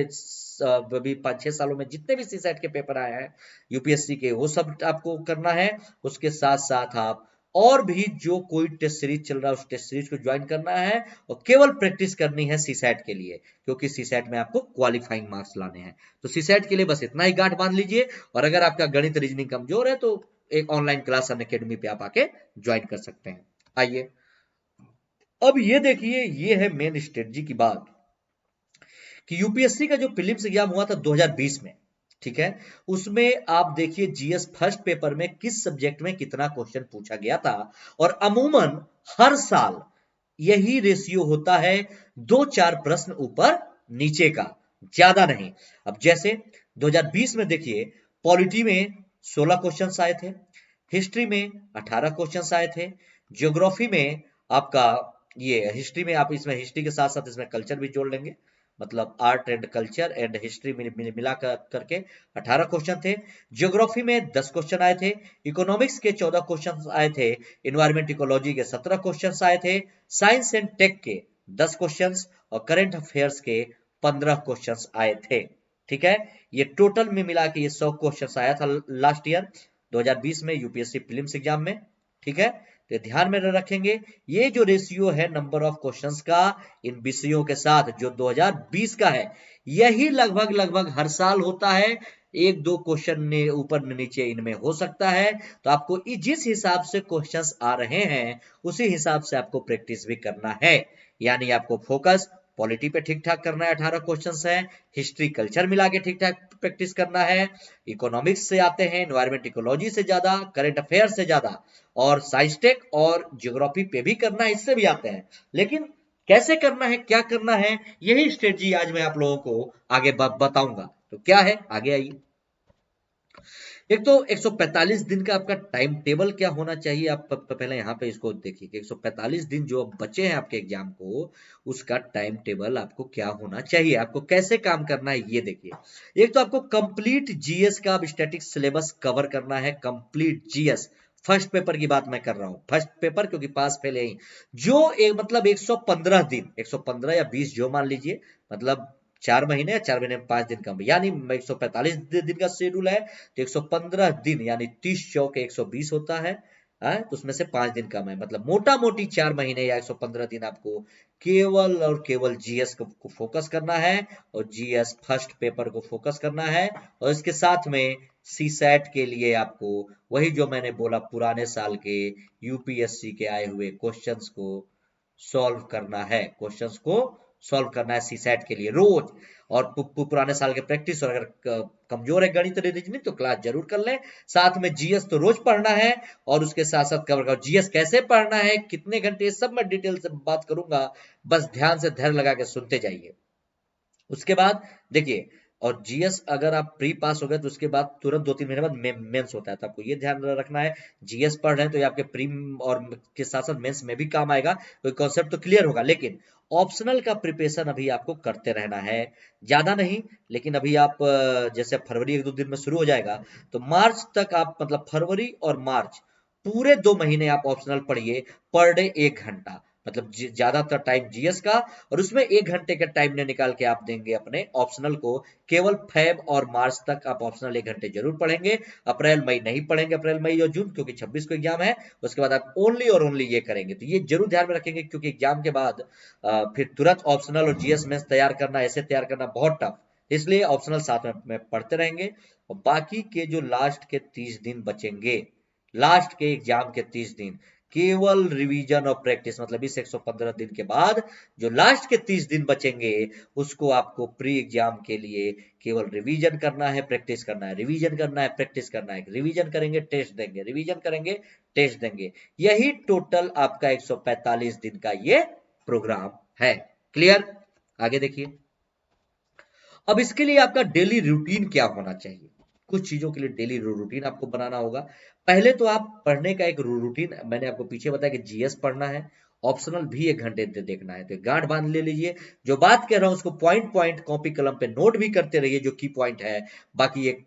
अभी 5-6 सालों में जितने भी सीसेट के पेपर आए हैं यूपीएससी के, वो सब आपको करना है। उसके साथ साथ आप और भी जो कोई टेस्ट सीरीज चल रहा है उस टेस्ट सीरीज को ज्वाइन करना है, और केवल प्रैक्टिस करनी है सीसेट के लिए, क्योंकि सीसेट में आपको क्वालिफाइंग मार्क्स लाने हैं। तो सीसेट के लिए बस इतना ही गांठ बांध लीजिए, और अगर आपका गणित रीजनिंग कमजोर है तो एक ऑनलाइन क्लास अनअकैडमी पे आप आके ज्वाइन कर सकते हैं। आइए अब ये देखिए, ये है मेन स्ट्रेटजी की बात, कि यूपीएससी का जो प्रीलिम्स एग्जाम हुआ था 2020 में, ठीक है, उसमें आप देखिए जीएस फर्स्ट पेपर में किस सब्जेक्ट में कितना क्वेश्चन पूछा गया था, और अमूमन हर साल यही रेशियो होता है, 2-4 प्रश्न ऊपर नीचे का, ज्यादा नहीं। अब जैसे 2020 में देखिए, पॉलिटी में 16 क्वेश्चन आए थे, हिस्ट्री में 18 क्वेश्चन आए थे, ज्योग्राफी में आपका, ये हिस्ट्री में आप इसमें हिस्ट्री के साथ साथ इसमें कल्चर भी जोड़ लेंगे, मतलब art and culture and history मिला करके 18 क्वेश्चन थे। ज्योग्राफी में 10 क्वेश्चन आए थे, इकोनॉमिक्स के 14 क्वेश्चन आए थे, इन्वायरमेंट इकोलॉजी के 17 क्वेश्चन आए थे, साइंस एंड टेक के 10 क्वेश्चन और करंट अफेयर्स के 15 क्वेश्चन आए थे, ठीक है। ये टोटल में मिला के ये 100 क्वेश्चन आया था लास्ट ईयर 2020 में यूपीएससी प्रीलिम्स एग्जाम में, ठीक है। तो ध्यान में रखेंगे, ये जो रेशियो है नंबर ऑफ क्वेश्चंस का इन विषयों के साथ जो 2020 का है, यही लगभग लगभग हर साल होता है। एक दो क्वेश्चन ने ऊपर नीचे इनमें हो सकता है, तो आपको जिस हिसाब से क्वेश्चंस आ रहे हैं उसी हिसाब से आपको प्रैक्टिस भी करना है। यानी आपको फोकस पॉलिटी पे ठीक ठाक करना है, 18 क्वेश्चंस है, हिस्ट्री कल्चर मिला के ठीक ठाक प्रैक्टिस करना है, इकोनॉमिक्स से आते हैं, एनवायरमेंट इकोलॉजी से ज्यादा, करंट अफेयर से ज्यादा, और साइंस टेक और ज्योग्राफी पे भी करना है, इससे भी आते हैं। लेकिन कैसे करना है, क्या करना है, यही स्ट्रेटजी आज मैं आप लोगों को आगे बताऊंगा। तो क्या है, आगे आइए। एक तो 145 दिन का आपका टाइम टेबल क्या होना चाहिए, आप पहले यहाँ पे इसको देखिए कि 145 दिन जो बचे हैं आपके एग्जाम को, उसका टाइम टेबल आपको क्या होना चाहिए, आपको कैसे काम करना है, ये देखिए। एक तो आपको कंप्लीट जीएस का स्टैटिक सिलेबस कवर करना है, कंप्लीट जीएस, फर्स्ट पेपर की बात मैं कर रहा हूं, फर्स्ट पेपर, क्योंकि पास फेल यही जो एक मतलब 115 दिन, 115 या 20 जो मान लीजिए, मतलब 4 महीने या 4 महीने में 5 दिन कम, यानी 145 दिन का शेड्यूल है, तो 115 दिन यानी 30 चौके 120 होता है, तो उसमें से 5 दिन कम है, मतलब मोटा मोटी 4 महीने या 115 दिन आपको केवल और केवल जीएस को फोकस करना है, और जीएस फर्स्ट पेपर को फोकस करना है, और इसके साथ में सीसैट के लिए आपको वही जो मैंने बोला पुराने साल के यूपीएससी के आए हुए क्वेश्चंस को सॉल्व करना है, क्वेश्चंस को सॉल्व करना है सीसैट के लिए रोज, और पुराने साल के प्रैक्टिस, और अगर कमजोर है गणित रीजनिंग तो क्लास जरूर कर लें, साथ में जीएस तो रोज पढ़ना है, और उसके साथ साथ कवर करो जीएस कैसे पढ़ना है, कितने घंटे, सब मैं डिटेल से बात करूंगा, बस ध्यान से धैर्य लगा के सुनते जाइए। उसके बाद देखिए, और जीएस अगर आप प्री पास हो गए तो उसके बाद तुरंत 2-3 महीने बाद मेंस होता है, तो आपको ये ध्यान रखना है। जीएस पढ़ रहे हैं तो ये आपके प्री और के साथ साथ मेंस में भी काम आएगा, तो कॉन्सेप्ट तो क्लियर होगा। लेकिन ऑप्शनल का प्रिपरेशन अभी आपको करते रहना है, ज्यादा नहीं। लेकिन अभी आप जैसे फरवरी 1-2 दिन में शुरू हो जाएगा, तो मार्च तक आप मतलब फरवरी और मार्च पूरे 2 महीने आप ऑप्शनल पढ़िए, पर डे 1 घंटा, मतलब ज्यादातर टाइम जीएस का, और उसमें 1 घंटे का टाइम ने निकाल के आप देंगे अपने ऑप्शनल को। केवल फेब और मार्च तक आप ऑप्शनल 1 घंटे जरूर पढ़ेंगे, अप्रैल मई नहीं पढ़ेंगे, अप्रैल मई और जून, क्योंकि 26 को एग्जाम है। उसके बाद आप ओनली और ओनली ये करेंगे, तो ये जरूर ध्यान में रखेंगे, क्योंकि एग्जाम के बाद फिर तुरंत ऑप्शनल और जीएस में तैयार करना, ऐसे तैयार करना बहुत टफ, इसलिए ऑप्शनल साथ में पढ़ते रहेंगे। और बाकी के जो लास्ट के 30 दिन बचेंगे, लास्ट के एग्जाम के 30 दिन केवल रिवीजन और प्रैक्टिस, मतलब इस 115 दिन के बाद जो लास्ट के 30 दिन बचेंगे, उसको आपको प्री एग्जाम के लिए केवल रिवीजन करना है, प्रैक्टिस करना है, रिवीजन करना है, प्रैक्टिस करना है, रिवीजन करेंगे टेस्ट देंगे, रिवीजन करेंगे टेस्ट देंगे। यही टोटल आपका 145 दिन का ये प्रोग्राम है। क्लियर? आगे देखिए। अब इसके लिए आपका डेली रूटीन क्या होना चाहिए? कुछ चीजों के लिए डेली रूटीन आपको बनाना होगा। पहले तो आप पढ़ने का एक रूटीन, मैंने आपको पीछे बताया कि जीएस पढ़ना है, ऑप्शनल भी 1 घंटे देखना है, तो गांठ बांध ले लीजिए। जो बात कह रहा हूं उसको पॉइंट पॉइंट कॉपी कलम पे नोट भी करते रहिए, जो की पॉइंट है। बाकी एक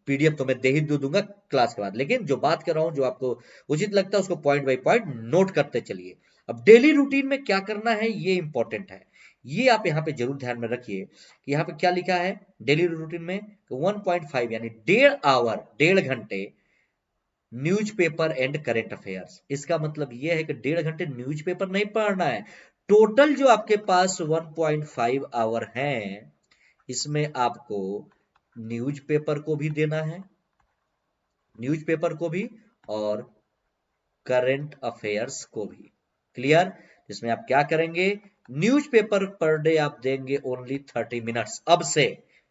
पीडीएफ तो मैं दे ही दूंगा क्लास के बाद, लेकिन जो बात कर रहा हूं, जो आपको उचित लगता है, उसको पॉइंट बाई पॉइंट नोट करते चलिए। अब डेली रूटीन में क्या करना है, ये इंपॉर्टेंट है, ये आप यहाँ पे जरूर ध्यान में रखिए कि यहाँ पे क्या लिखा है डेली रूटीन में, 1.5 यानी 1.5 आवर, 1.5 घंटे न्यूज़पेपर एंड करेंट अफेयर्स। इसका मतलब यह है कि 1.5 घंटे न्यूज़पेपर नहीं पढ़ना है। टोटल जो आपके पास 1.5 आवर है, इसमें आपको न्यूज़पेपर को भी देना है, न्यूज़पेपर को भी, और करंट अफेयर्स को भी। क्लियर? इसमें आप क्या करेंगे, न्यूज़पेपर पर डे आप देंगे ओनली 30 मिनट्स अब से,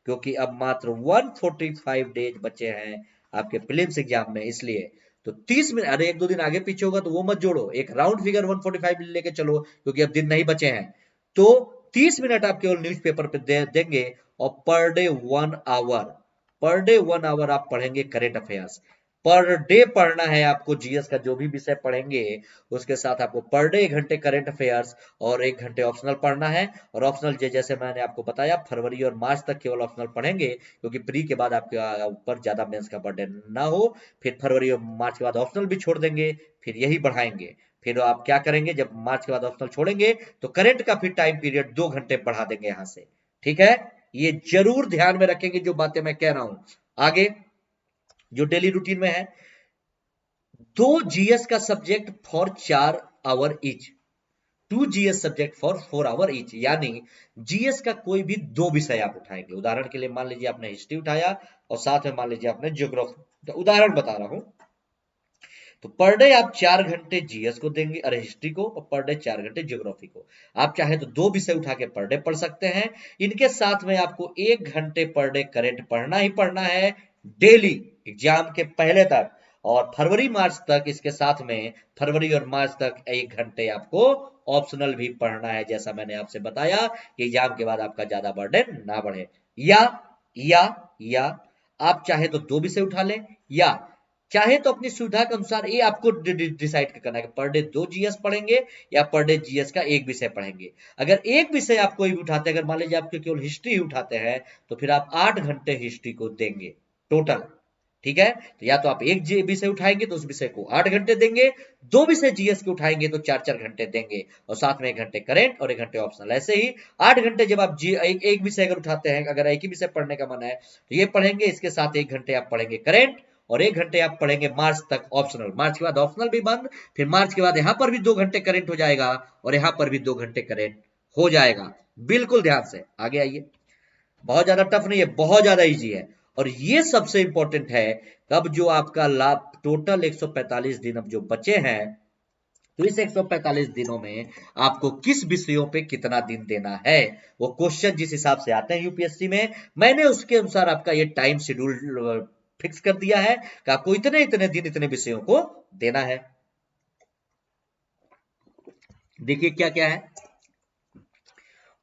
क्योंकि अब मात्र 145 डेज बचे हैं आपके प्रीलिम्स एग्जाम में, इसलिए तो 30 मिनट, अरे 1-2 दिन आगे पीछे होगा तो वो मत जोड़ो, एक राउंड फिगर 145 लेके चलो, क्योंकि अब दिन नहीं बचे हैं। तो 30 मिनट आप केवल न्यूज़पेपर पे देंगे, और per day 1 hour, per day 1 hour आप पढ़ेंगे करेंट अफेयर्स। पर डे पढ़ना है आपको जीएस का जो भी विषय पढ़ेंगे, उसके साथ आपको पर डे 1 घंटे करंट अफेयर्स और 1 घंटे ऑप्शनल पढ़ना है। और ऑप्शनल जैसे मैंने आपको बताया, फरवरी और मार्च तक केवल ऑप्शनल पढ़ेंगे, क्योंकि प्री के बाद आपके ऊपर ज्यादा मेंस का बर्डन ना हो। फिर फरवरी और मार्च के बाद ऑप्शनल भी छोड़ देंगे, फिर यही बढ़ाएंगे। फिर आप क्या करेंगे, जब मार्च के बाद ऑप्शनल छोड़ेंगे तो करंट का फिर टाइम पीरियड 2 घंटे बढ़ा देंगे यहां से। ठीक है, ये जरूर ध्यान में रखेंगे जो बातें मैं कह रहा हूं। आगे जो डेली रूटीन में है, 2 जीएस का subject for 4 hour each, 2 GS subject for 4 hour each, यानी जीएस का कोई भी 2 विषय आप उठाएंगे। उदाहरण के लिए मान लीजिए आपने हिस्ट्री उठाया, और साथ में मान लीजिए आपने ज्योग्राफी, तो उदाहरण बता रहा हूं। तो पर डे आप 4 घंटे जीएस को देंगे, अरे हिस्ट्री को, और पर डे 4 घंटे ज्योग्राफी को। आप चाहे तो 2 विषय उठा के पर डे पढ़ सकते हैं। इनके साथ में आपको 1 घंटे पर डे करेंट पढ़ना ही पढ़ना है, डेली एग्जाम के पहले तक। और फरवरी मार्च तक इसके साथ में, फरवरी और मार्च तक 1 घंटे आपको ऑप्शनल भी पढ़ना है, जैसा मैंने आपसे बताया कि एग्जाम के बाद आपका ज्यादा बर्डन ना बढ़े। या या या आप चाहे तो 2 विषय उठा लें, या चाहे तो अपनी सुविधा के अनुसार, ये आपको डिसाइड करना है कि पर डे 2 जीएस पढ़ेंगे या पर डे जीएस का 1 विषय पढ़ेंगे। अगर 1 विषय आप कोई भी उठाते हैं, अगर मान लीजिए आप केवल हिस्ट्री ही उठाते हैं, तो फिर आप 8 घंटे हिस्ट्री को देंगे टोटल। ठीक है, तो या तो आप 1 विषय उठाएंगे तो उस विषय को 8 घंटे देंगे, 2 विषय जीएस के उठाएंगे तो 4-4 घंटे देंगे, और साथ में 1 घंटे करेंट और 1 घंटे ऑप्शनल। ऐसे ही 8 घंटे जब आप एक विषय अगर उठाते हैं, अगर एक ही विषय पढ़ने का मन है तो ये पढ़ेंगे, इसके साथ 1 घंटे आप पढ़ेंगे करेंट, और 1 घंटे आप पढ़ेंगे मार्च तक ऑप्शनल। मार्च के बाद ऑप्शनल भी बंद, फिर मार्च के बाद यहां पर भी 2 घंटे करेंट हो जाएगा, और यहां पर भी 2 घंटे करेंट हो जाएगा। बिल्कुल ध्यान से आगे आइए, बहुत ज्यादा टफ नहीं है, बहुत ज्यादा इजी है। और ये सबसे इंपॉर्टेंट है, अब जो आपका लाभ टोटल 145 दिन अब जो बचे हैं, तो इस 145 दिनों में आपको किस विषयों पे कितना दिन देना है, वो क्वेश्चन जिस हिसाब से आते हैं यूपीएससी में, मैंने उसके अनुसार आपका ये टाइम शेड्यूल फिक्स कर दिया है कि आपको इतने इतने दिन इतने विषयों को देना है। देखिए क्या क्या है।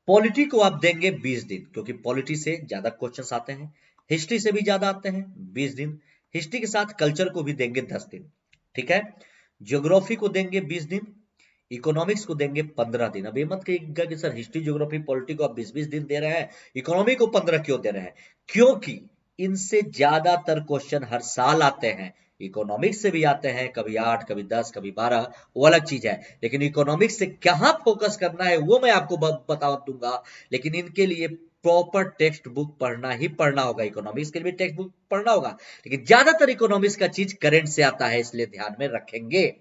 पॉलिटी को आप देंगे 20 दिन, क्योंकि पॉलिटी से ज्यादा क्वेश्चंस आते हैं, हिस्ट्री से भी ज्यादा आते हैं, 20 दिन। हिस्ट्री के साथ कल्चर को भी देंगे 10 दिन, ठीक है। ज्योग्राफी को देंगे 20 दिन, इकोनॉमिक्स को देंगे 15 दिन। अब ये मत कहिएगा कि सर हिस्ट्री ज्योग्राफी पॉलिटी को आप 20-20 दिन दे रहे हैं, इकोनॉमी को 15 क्यों दे रहे हैं? क्योंकि इनसे ज्यादातर क्वेश्चन हर साल आते हैं। इकोनॉमिक्स से भी आते हैं, कभी 8, कभी 10, कभी 12, वो अलग चीज है। लेकिन इकोनॉमिक्स से कहां फोकस करना है वो मैं आपको बता दूंगा। लेकिन इनके लिए प्रॉपर टेक्स्ट बुक पढ़ना ही पढ़ना होगा। इकोनॉमिक्स के लिए भी टेक्स्ट बुक पढ़ना होगा, लेकिन ज्यादातर इकोनॉमिक्स का चीज करंट से आता है, इसलिए ध्यान में रखेंगे।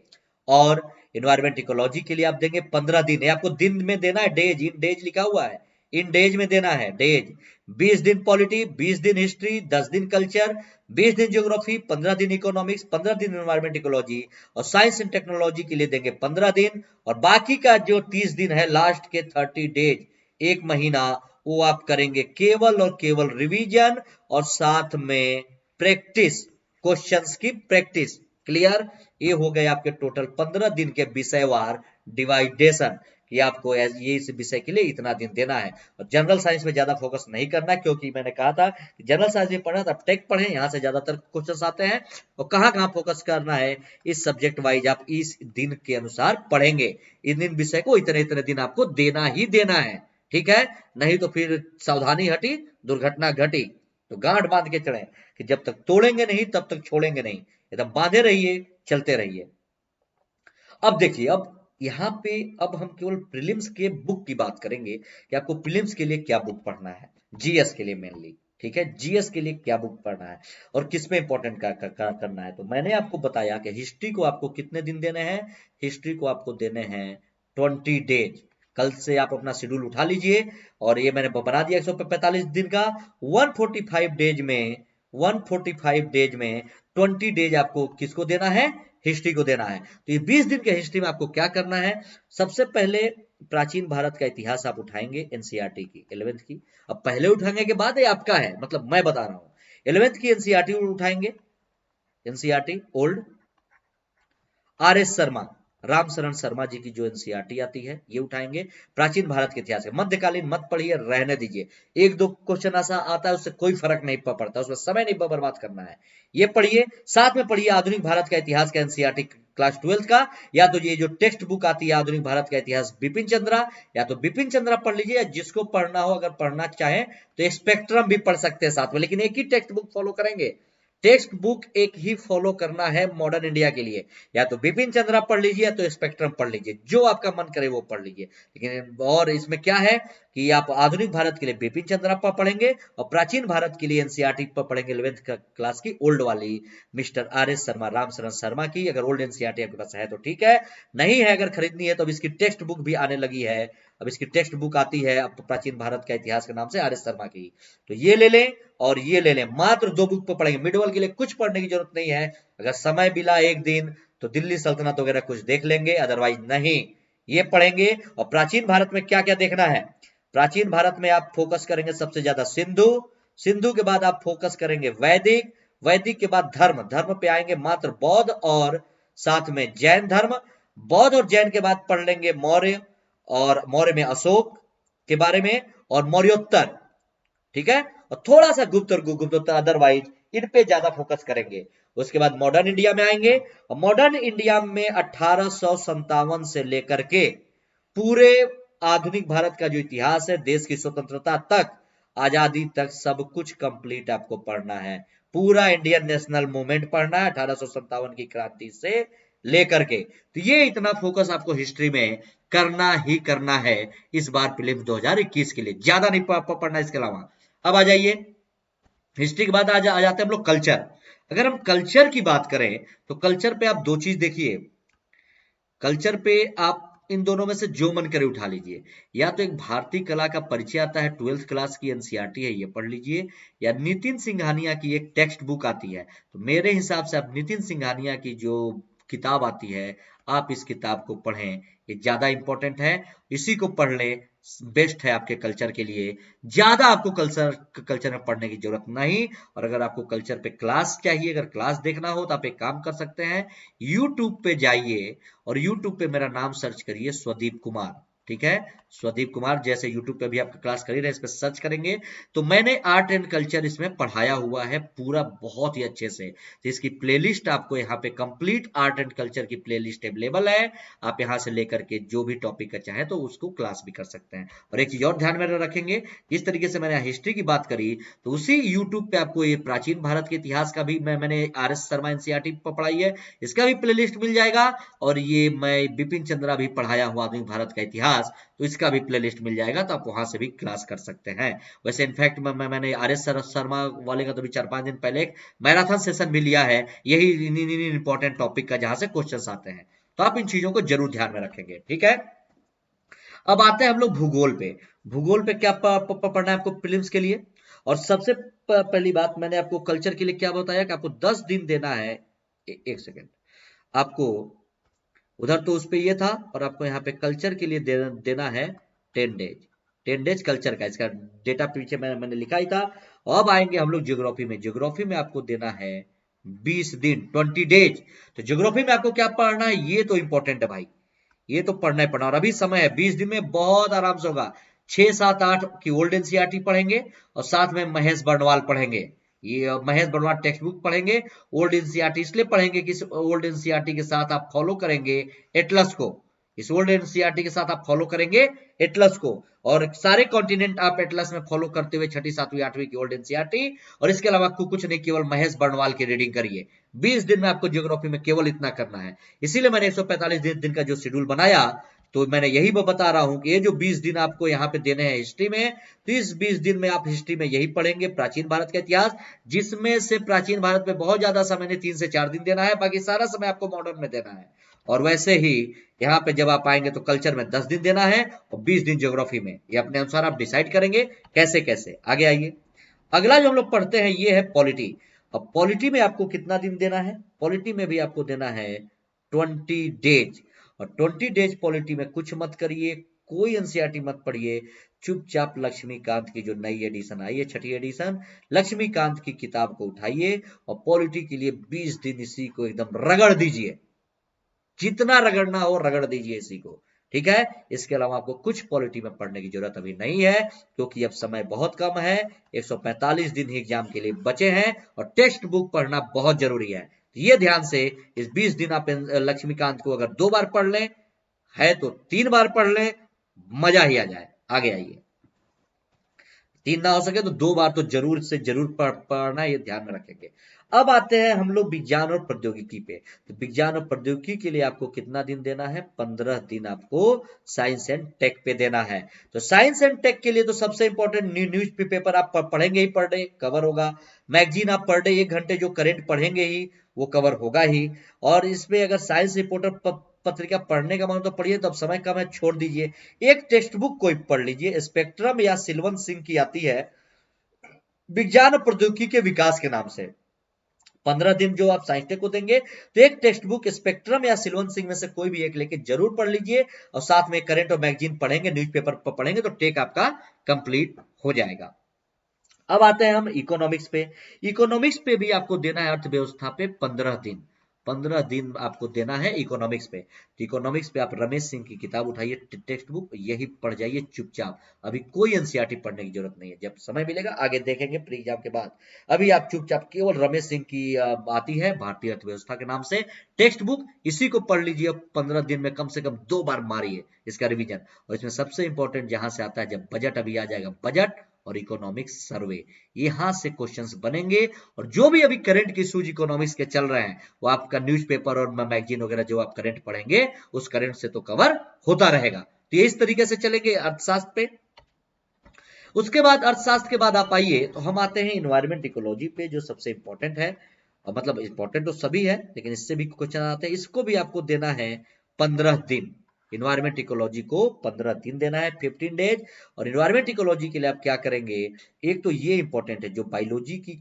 और इन्वायरमेंट इकोलॉजी के लिए आप देंगे 15 दिन। आपको दिन में देना है, डेज, इन डेज लिखा हुआ है, इन डेज में देना है, डेज। 20 दिन पॉलिटी, 20 दिन हिस्ट्री, 10 दिन कल्चर, 20 दिन ज्योग्राफी, 15 दिन इकोनॉमिक्स, 15 दिन इन्वायरमेंट इकोलॉजी, और साइंस एंड टेक्नोलॉजी के लिए देंगे 15 दिन। और बाकी का जो 30 दिन है, लास्ट के 30 डेज, एक महीना, वो आप करेंगे केवल और केवल रिवीजन और साथ में प्रैक्टिस, क्वेश्चंस की प्रैक्टिस। क्लियर? ये हो गए आपके टोटल 15 दिन के विषयवार डिवाइडेशन, कि आपको ये इस विषय के लिए इतना दिन देना है। और जनरल साइंस में ज्यादा फोकस नहीं करना, क्योंकि मैंने कहा था कि जनरल साइंस में पढ़ना तो टेक पढ़ें, यहाँ से ज्यादातर क्वेश्चंस आते हैं। और कहाँ कहाँ फोकस करना है, इस सब्जेक्ट वाइज आप इस दिन के अनुसार पढ़ेंगे। इन दिन विषय को इतने इतने दिन आपको देना ही देना है, ठीक है। नहीं तो फिर सावधानी हटी दुर्घटना घटी। तो गांठ बांध के चढ़े कि जब तक तोड़ेंगे नहीं तब तक छोड़ेंगे नहीं, एकदम बांधे रहिए, चलते रहिए। अब देखिए, अब यहाँ पे अब हम केवल प्रीलिम्स के बुक की बात करेंगे कि आपको प्रीलिम्स के लिए क्या बुक पढ़ना है, जीएस के लिए मेनली, ठीक है। जीएस के लिए क्या बुक पढ़ना है और किस में इंपॉर्टेंट करना है। तो मैंने आपको बताया कि हिस्ट्री को आपको कितने दिन देने हैं। हिस्ट्री को आपको देने हैं 20 डेज। कल से आप अपना शेड्यूल उठा लीजिए, और ये मैंने बना दिया 145 दिन का। 145 डेज में 145 डेज में 20 डेज आपको किसको देना है, हिस्ट्री को देना है। तो ये 20 दिन के हिस्ट्री में आपको क्या करना है, सबसे पहले प्राचीन भारत का इतिहास आप उठाएंगे, एनसीईआरटी की 11th की। अब पहले उठाने के बाद ये आपका है, मतलब मैं बता रहा हूं। 11th की एनसीईआरटी उठाएंगे, NCERT old, R S Sharma, Ramsharan Sharma ji की जो एनसीईआरटी आती है, ये उठाएंगे। प्राचीन भारत के इतिहास, मध्यकालीन मत पढ़िए, रहने दीजिए। एक दो क्वेश्चन ऐसा आता है, उससे कोई फर्क नहीं पड़ता, उसमें समय नहीं बर्बाद करना है। ये पढ़िए, साथ में पढ़िए आधुनिक भारत का इतिहास का एनसीईआरटी क्लास 12 का, या तो ये जो टेक्स्ट बुक आती है आधुनिक भारत का इतिहास बिपिन चंद्रा, या तो बिपिन चंद्रा पढ़ लीजिए, या जिसको पढ़ना हो, अगर पढ़ना चाहे तो स्पेक्ट्रम भी पढ़ सकते हैं साथ में, लेकिन एक ही टेक्स्ट बुक फॉलो करेंगे। टेक्स्ट बुक एक ही फॉलो करना है मॉडर्न इंडिया के लिए। या तो बिपिन चंद्रा पढ़ लीजिए, या तो स्पेक्ट्रम पढ़ लीजिए, जो आपका मन करे वो पढ़ लीजिए। लेकिन और इसमें क्या है कि आप आधुनिक भारत के लिए बिपिन चंद्रा पढ़ेंगे, और प्राचीन भारत के लिए एनसीईआरटी पढ़ेंगे 11th क्लास की ओल्ड वाली, mister are S Sharma, Ramsharan Sharma की। अगर ओल्ड एनसीईआरटी आपके पास है तो ठीक है, नहीं है अगर खरीदनी है तो अब इसकी टेक्स्ट बुक भी आने लगी है। अब इसकी टेक्स्ट बुक आती है अब प्राचीन भारत का इतिहास के नाम से, आर एस शर्मा की। तो ये ले लें और ये ले लें, मात्र 2 बुक पे पढ़ेंगे। मिडवल के लिए कुछ पढ़ने की जरूरत नहीं है। अगर समय मिला एक दिन तो दिल्ली सल्तनत वगैरह कुछ देख लेंगे, अदरवाइज नहीं। ये पढ़ेंगे। और प्राचीन भारत में क्या क्या देखना है, प्राचीन भारत में आप फोकस करेंगे सबसे ज्यादा सिंधु, सिंधु के बाद आप फोकस करेंगे वैदिक, वैदिक के बाद धर्म, धर्म पे आएंगे मात्र बौद्ध और साथ में जैन धर्म। बौद्ध और जैन के बाद पढ़ लेंगे मौर्य, और मौर्य में अशोक के बारे में, और मौर्योत्तर, ठीक है। और थोड़ा सा गुप्त और गुप्तोत्तर, अदरवाइज इन पे ज्यादा फोकस करेंगे। उसके बाद मॉडर्न इंडिया में आएंगे, और मॉडर्न इंडिया में 1857 से लेकर के पूरे आधुनिक भारत का जो इतिहास है, देश की स्वतंत्रता तक, आजादी तक, सब कुछ कंप्लीट आपको पढ़ना है। पूरा इंडियन नेशनल मूवमेंट पढ़ना है 1857 की क्रांति से लेकर के। तो ये इतना फोकस आपको हिस्ट्री में करना ही करना है इस बार प्रीलिम्स 2021 के लिए, ज्यादा नहीं पढ़ना इसके अलावा। अब आ जाइए, हिस्ट्री के बाद आ जाते हैं हम लोग कल्चर। अगर हम कल्चर की बात करें तो कल्चर पे आप 2 चीज देखिए। कल्चर पे आप इन दोनों में से जो मन करे उठा लीजिए। या तो एक भारतीय कला का परिचय आता है, 12th क्लास की एनसीईआरटी है, ये पढ़ लीजिए। या नितिन सिंघानिया की एक टेक्स्ट बुक आती है, तो मेरे हिसाब से आप नितिन सिंघानिया की जो किताब आती है, आप इस किताब को पढ़ें, ये ज्यादा इंपॉर्टेंट है। इसी को पढ़ लें, बेस्ट है आपके कल्चर के लिए। ज्यादा आपको कल्चर में पढ़ने की जरूरत नहीं। और अगर आपको कल्चर पे क्लास चाहिए, अगर क्लास देखना हो तो आप एक काम कर सकते हैं, यूट्यूब पे जाइए और यूट्यूब पे मेरा नाम सर्च करिए स्वदीप कुमार। ठीक है, स्वदीप कुमार जैसे यूट्यूब पे भी आपका क्लास कर ही रहे, इस पे सर्च करेंगे तो मैंने आर्ट एंड कल्चर इसमें पढ़ाया हुआ है पूरा बहुत ही अच्छे से। तो इसकी प्लेलिस्ट आपको यहाँ पे कंप्लीट आर्ट एंड कल्चर की प्लेलिस्ट अवेलेबल है, आप यहाँ से लेकर के जो भी टॉपिक का चाहे तो उसको क्लास भी कर सकते हैं। और एक चीज और ध्यान में रखेंगे, जिस तरीके से मैंने हिस्ट्री की बात करी तो उसी यूट्यूब पे आपको ये प्राचीन भारत के इतिहास का भी मैंने RS शर्मा एनसीईआरटी पढ़ाई है, इसका भी प्लेलिस्ट मिल जाएगा। और ये मैं बिपिन चंद्रा भी पढ़ाया हूँ आधुनिक भारत का इतिहास, तो इसका भी प्लेलिस्ट मिल जाएगा, तो आप वहां से भी क्लास कर सकते हैं। वैसे इनफैक्ट मैंने RS शर्मा वाले का तो भी 4-5 दिन पहले एक मैराथन सेशन भी लिया है, यही इंपॉर्टेंट टॉपिक का जहां से क्वेश्चन आते हैं। तो आप इन चीजों को जरूर ध्यान में रखेंगे, ठीक है। अब आते हैं हम लोग भूगोल पे। भूगोल पे क्या पढ़ना है आपको प्रीलिम्स के लिए। और सबसे पहली बात मैंने आपको कल्चर के लिए क्या बताया कि आपको 10 दिन देना है। एक सेकेंड, आपको उधर तो उस पे ये था, और आपको यहाँ पे कल्चर के लिए देना है 10 डेज। 10 डेज कल्चर का, इसका डेटा पीछे मैंने लिखा ही था। अब आएंगे हम लोग ज्योग्राफी में। ज्योग्राफी में आपको देना है 20 दिन, 20 डेज। तो ज्योग्राफी में आपको क्या पढ़ना है, ये तो इंपॉर्टेंट है भाई, ये तो पढ़ना ही पढ़ना। और अभी समय है, 20 दिन में बहुत आराम से होगा। 6, 7, 8 की ओल्ड एनसीईआरटी पढ़ेंगे और साथ में महेश बर्णवाल पढ़ेंगे। ये महेश बर्णवाल टेक्स्ट बुक पढ़ेंगे। ओल्ड एनसीईआरटी इसलिए पढ़ेंगे कि इस ओल्ड एनसीईआरटी के साथ आप फॉलो करेंगे एटलस को। इस ओल्ड एनसीईआरटी के साथ आप फॉलो करेंगे एटलस को, और सारे कॉन्टिनेंट आप एटलस में फॉलो करते हुए 6ठी, 7वीं, 8वीं की ओल्ड एनसीईआरटी। और इसके अलावा आपको कुछ नहीं, केवल महेश बर्णवाल की रीडिंग करिए। 20 दिन में आपको ज्योग्राफी में केवल इतना करना है। इसीलिए मैंने 145 दिन का जो शेड्यूल बनाया, तो मैंने यही बता रहा हूं कि ये जो 20 दिन आपको यहाँ पे देने हैं हिस्ट्री में, तो इस 20 दिन में आप हिस्ट्री में यही पढ़ेंगे प्राचीन भारत का इतिहास, जिसमें से प्राचीन भारत में बहुत ज्यादा समय नहीं, 3 से 4 दिन देना है, बाकी सारा समय आपको मॉडर्न में देना है। और वैसे ही यहाँ पे जब आप आएंगे तो कल्चर में 10 दिन देना है और 20 दिन ज्योग्राफी में। ये अपने अनुसार आप डिसाइड करेंगे कैसे कैसे। आगे आइए, अगला जो हम लोग पढ़ते हैं ये है पॉलिटी। अब पॉलिटी में आपको कितना दिन देना है, पॉलिटी में भी आपको देना है 20 डेज। और 20 डेज पॉलिटी में कुछ मत करिए, कोई एनसीईआरटी मत पढ़िए, चुपचाप लक्ष्मीकांत की जो नई एडिशन आई है, 6ठी एडिशन, लक्ष्मीकांत की किताब को उठाइए और पॉलिटी के लिए 20 दिन इसी को एकदम रगड़ दीजिए। जितना रगड़ना हो रगड़ दीजिए इसी को, ठीक है। इसके अलावा आपको कुछ पॉलिटी में पढ़ने की जरूरत अभी नहीं है, क्योंकि अब समय बहुत कम है, 145 दिन ही एग्जाम के लिए बचे हैं और टेक्स्ट बुक पढ़ना बहुत जरूरी है। ये ध्यान से इस 20 दिन आप लक्ष्मीकांत को अगर 2 बार पढ़ लें, है तो 3 बार पढ़ लें, मजा ही आ जाए। आगे आइए, 3 ना हो सके तो 2 बार तो जरूर से जरूर पढ़ना, ये ध्यान में रखेंगे। अब आते हैं हम लोग विज्ञान और प्रौद्योगिकी पे। तो विज्ञान और प्रौद्योगिकी के लिए आपको कितना दिन देना है, 15 दिन आपको साइंस एंड टेक पे देना है। तो साइंस एंड टेक के लिए तो सबसे इंपॉर्टेंट न्यूज पेपर आप पढ़ेंगे ही, पर डे कवर होगा। मैगजीन आप पर डे 1 घंटे जो करंट पढ़ेंगे ही वो कवर होगा ही। और इसमें अगर साइंस रिपोर्टर पत्रिका पढ़ने का मन तो पढ़िए, तो अब समय कम है, छोड़ दीजिए। एक टेक्स्ट बुक कोई पढ़ लीजिए, स्पेक्ट्रम या सिल्वन सिंह की आती है विज्ञान और प्रौद्योगिकी के विकास के नाम से। 15 दिन जो आप साइंस टेक को देंगे, तो एक टेक्स्ट बुक स्पेक्ट्रम या सिल्वन सिंह में से कोई भी एक लेके जरूर पढ़ लीजिए, और साथ में करंट और मैगजीन पढ़ेंगे, न्यूज़पेपर पढ़ेंगे, तो टेक आपका कंप्लीट हो जाएगा। अब आते हैं हम इकोनॉमिक्स पे। इकोनॉमिक्स पे भी आपको देना है अर्थव्यवस्था पे 15 दिन। 15 दिन आपको देना है इकोनॉमिक्स पे। तो इकोनॉमिक्स पे आप रमेश सिंह की किताब उठाइए, टेक्स्ट बुक, यही पढ़ जाइए चुपचाप। अभी कोई एनसीईआरटी पढ़ने की जरूरत नहीं है, जब समय मिलेगा आगे देखेंगे प्री एग्जाम के बाद। अभी आप चुपचाप केवल रमेश सिंह की आती है भारतीय अर्थव्यवस्था के नाम से टेक्स्ट बुक, इसी को पढ़ लीजिए। 15 दिन में कम से कम 2 बार मारिए इसका रिवीजन। और इसमें सबसे इंपॉर्टेंट जहां से आता है, जब बजट अभी आ जाएगा, बजट और इकोनॉमिक्स सर्वे, यहां से क्वेश्चंस बनेंगे। और जो भी अभी करंट की इश्यूज इकोनॉमिक्स के चल रहे हैं, वो आपका न्यूज़पेपर और मैगजीन वगैरह जो आप करंट पढ़ेंगे, उस करंट से तो कवर होता रहेगा। तो ये इस तरीके से चलेंगे अर्थशास्त्र पे। उसके बाद अर्थशास्त्र के बाद आप आइए, तो हम आते हैं इन्वायरमेंट इकोलॉजी पे, जो सबसे इंपॉर्टेंट है। मतलब इंपॉर्टेंट तो सभी है, लेकिन इससे भी क्वेश्चन आते हैं। इसको भी आपको देना है 15 दिन। इन्वायरमेंट इकोलॉजी को 15 दिन देना है, 15 डेज। और इन्वायरमेंट इकोलॉजी के लिए आप क्या करेंगे, एक तो ये इंपॉर्टेंट है, जो बायोलॉजी की